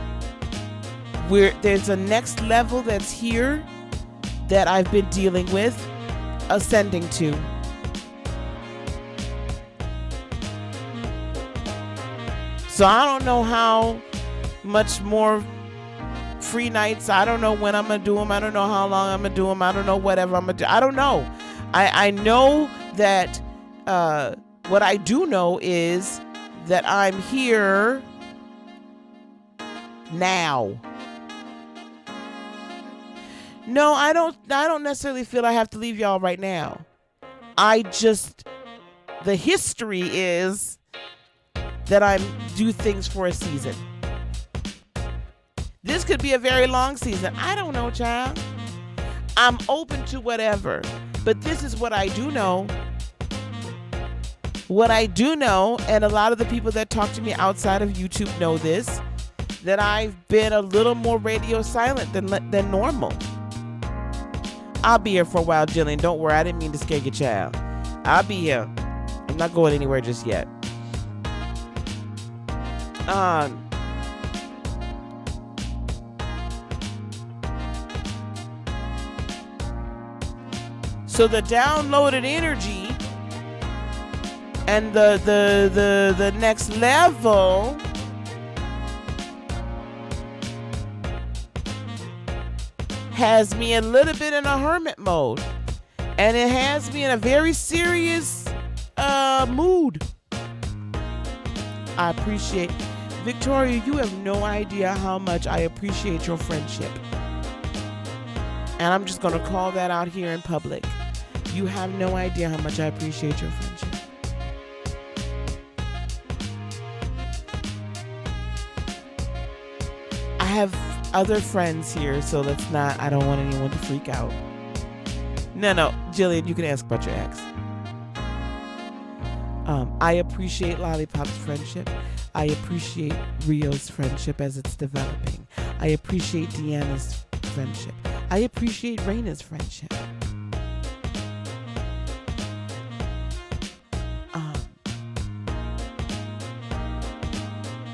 Speaker 1: There's a next level that's here that I've been dealing with, ascending to. So I don't know how much more free nights. I don't know when I'm going to do them. I don't know how long I'm going to do them. I don't know whatever I'm going to do. I don't know. I know that what I do know is that I'm here now. No, I don't necessarily feel I have to leave y'all right now. The history is that I do things for a season. This could be a very long season. I don't know, child. I'm open to whatever. But this is what I do know. What I do know, and a lot of the people that talk to me outside of YouTube know this, that I've been a little more radio silent than normal. I'll be here for a while, Jillian. Don't worry. I didn't mean to scare your child. I'll be here. I'm not going anywhere just yet. So the downloaded energy and the next level has me a little bit in a hermit mode, and it has me in a very serious mood. I appreciate Victoria. You have no idea how much I appreciate your friendship, and I'm just gonna call that out here in public. You have no idea how much I appreciate your friendship. I have other friends here, so I don't want anyone to freak out. No, Jillian, you can ask about your ex. I appreciate Lollipop's friendship. I appreciate Rio's friendship as it's developing. I appreciate Deanna's friendship. I appreciate Raina's friendship.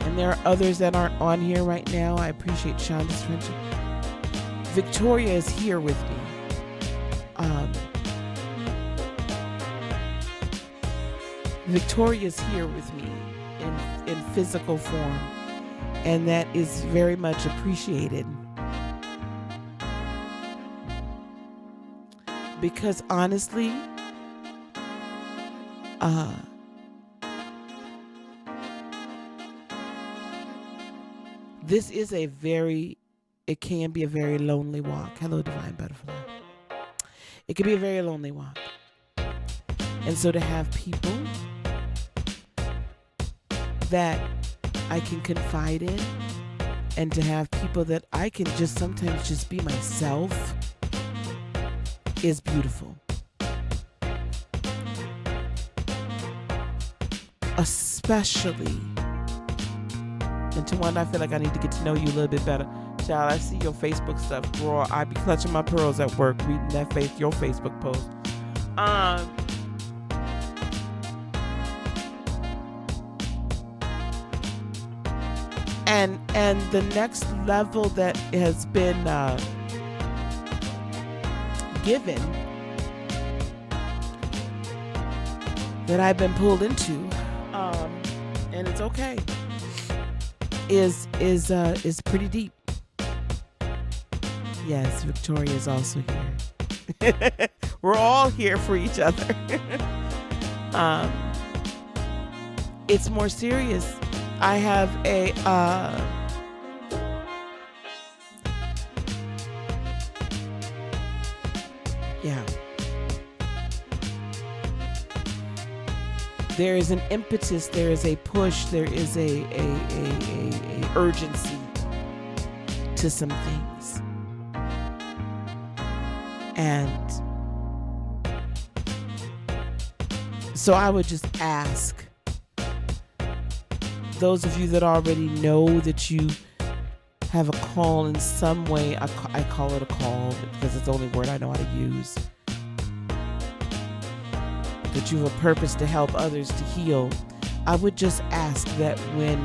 Speaker 1: And there are others that aren't on here right now. I appreciate Shonda's friendship. Victoria is here with me. Victoria's here with me in physical form, and that is very much appreciated. Because honestly, this is it can be a very lonely walk. Hello, Divine Butterfly. It can be a very lonely walk. And so to have people that I can confide in, and to have people that I can just sometimes just be myself, is beautiful. Especially, and to one I feel like I need to get to know you a little bit better. Child, I see your Facebook stuff, girl. I be clutching my pearls at work reading your Facebook post. And the next level that has been given, that I've been pulled into, and it's okay, is pretty deep. Yes, Victoria is also here. We're all here for each other. It's more serious. I have there is an impetus, there is a push, there is a urgency to some things. And so I would just ask those of you that already know that you have a call in some way, I call it a call because it's the only word I know how to use, that you have a purpose to help others to heal. I would just ask that when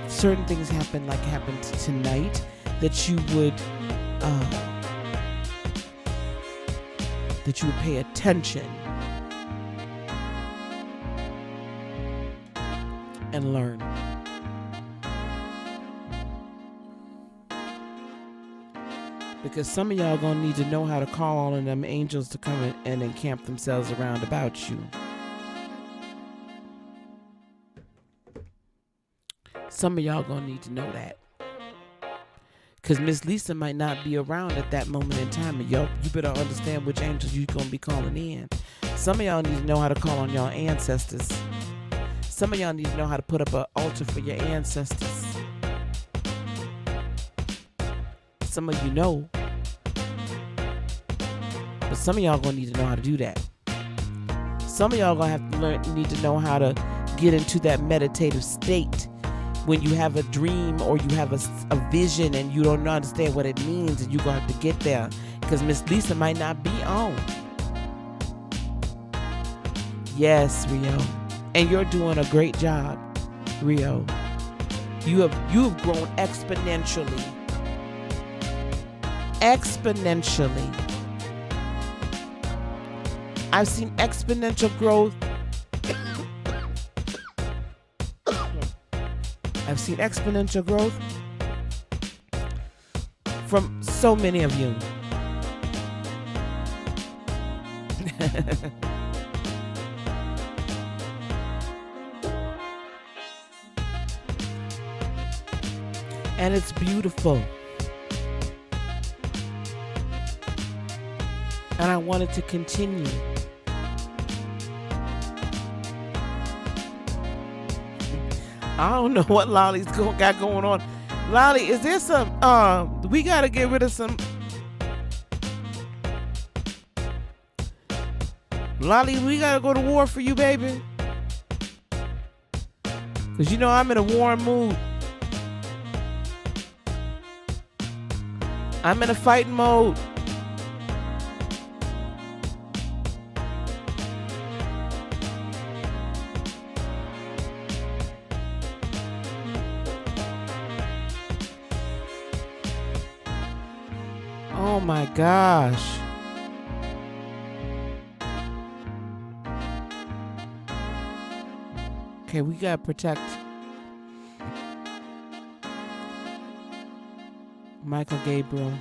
Speaker 1: certain things happen, like happened tonight, that you would pay attention and learn. Because some of y'all gonna need to know how to call on them angels to come in and encamp themselves around about you. Some of y'all gonna need to know that. Because Miss Lisa might not be around at that moment in time, and you better understand which angels you're gonna be calling in. Some of y'all need to know how to call on y'all ancestors. Some of y'all need to know how to put up an altar for your ancestors. Some of you know. But some of y'all gonna need to know how to do that. Some of y'all gonna have to need to know how to get into that meditative state when you have a dream or you have a vision and you don't understand what it means, and you're gonna have to get there because Miss Lisa might not be on. Yes, Rio. And you're doing a great job, Rio. You have grown exponentially. Exponentially. I've seen exponential growth. I've seen exponential growth from so many of you. And it's beautiful. And I want it to continue. I don't know what Lolly's got going on. Lolly, is there some, we got to get rid of some. Lolly, we got to go to war for you, baby. Because you know I'm in a warm mood. I'm in a fighting mode. Oh my gosh. Okay, we gotta protect Michael Gabriel.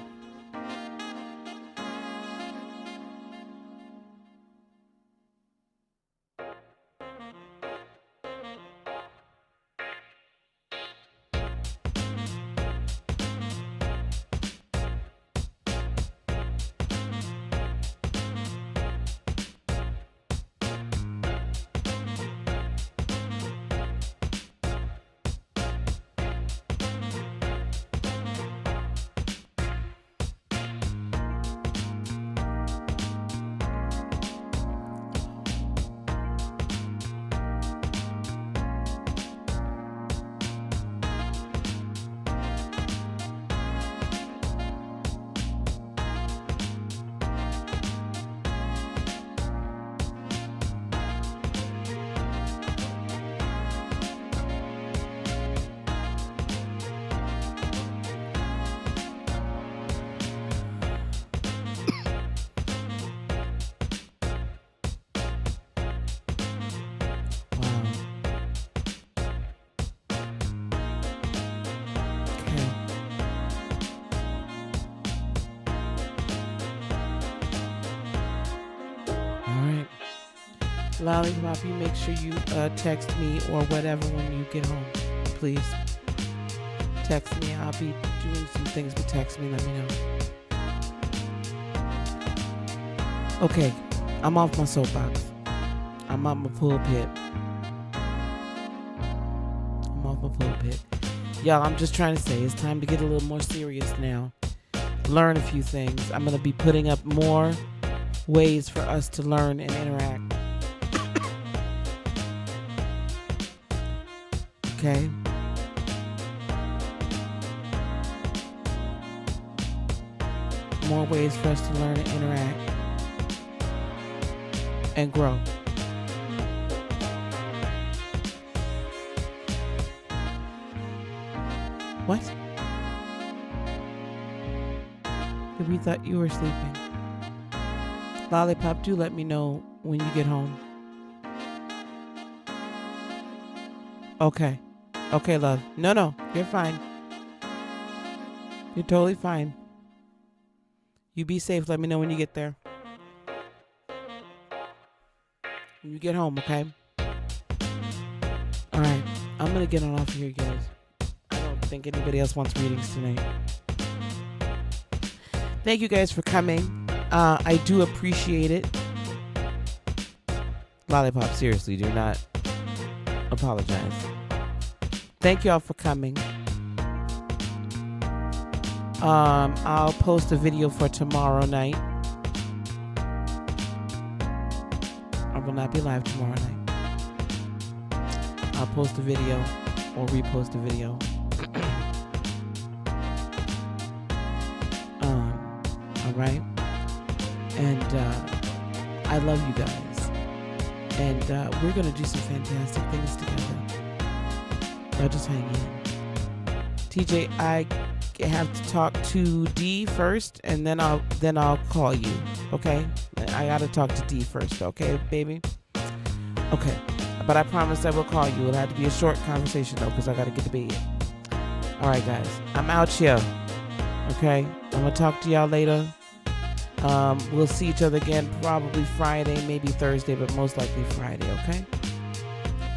Speaker 1: Lollipop, you make sure you text me or whatever when you get home, please. Text me. I'll be doing some things, but text me. Let me know. Okay, I'm off my soapbox. I'm on my pulpit. I'm off my pulpit. Y'all, I'm just trying to say it's time to get a little more serious now. Learn a few things. I'm going to be putting up more ways for us to learn and interact. Okay? More ways for us to learn and interact and grow. What? We thought you were sleeping. Lollipop, do let me know when you get home. Okay. Okay, love. No, you're fine. You're totally fine. You be safe. Let me know when you get there. When you get home, okay? All right. I'm going to get on off here, guys. I don't think anybody else wants readings tonight. Thank you guys for coming. I do appreciate it. Lollipop, seriously, do not apologize. Thank y'all for coming. I'll post a video for tomorrow night. I will not be live tomorrow night. I'll post a video or repost a video. All right. And I love you guys. And we're going to do some fantastic things together. Y'all just hang in. TJ, I have to talk to D first, and then I'll call you. Okay? I got to talk to D first. Okay, baby? Okay. But I promise I will call you. It'll have to be a short conversation, though, because I got to get to bed. All right, guys. I'm out here. Okay? I'm going to talk to y'all later. We'll see each other again probably Friday, maybe Thursday, but most likely Friday, okay?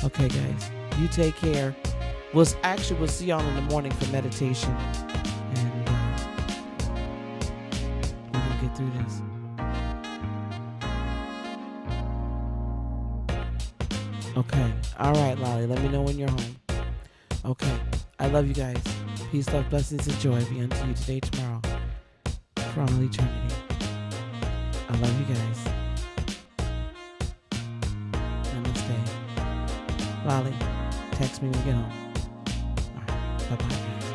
Speaker 1: Okay, guys. You take care. We'll see y'all in the morning for meditation. And we're going to get through this. Okay. All right, Lolly. Let me know when you're home. Okay. I love you guys. Peace, love, blessings, and joy be unto you today, tomorrow, for all eternity. I love you guys. Namaste. Lolly, text me when you get home. All right. Bye-bye, guys.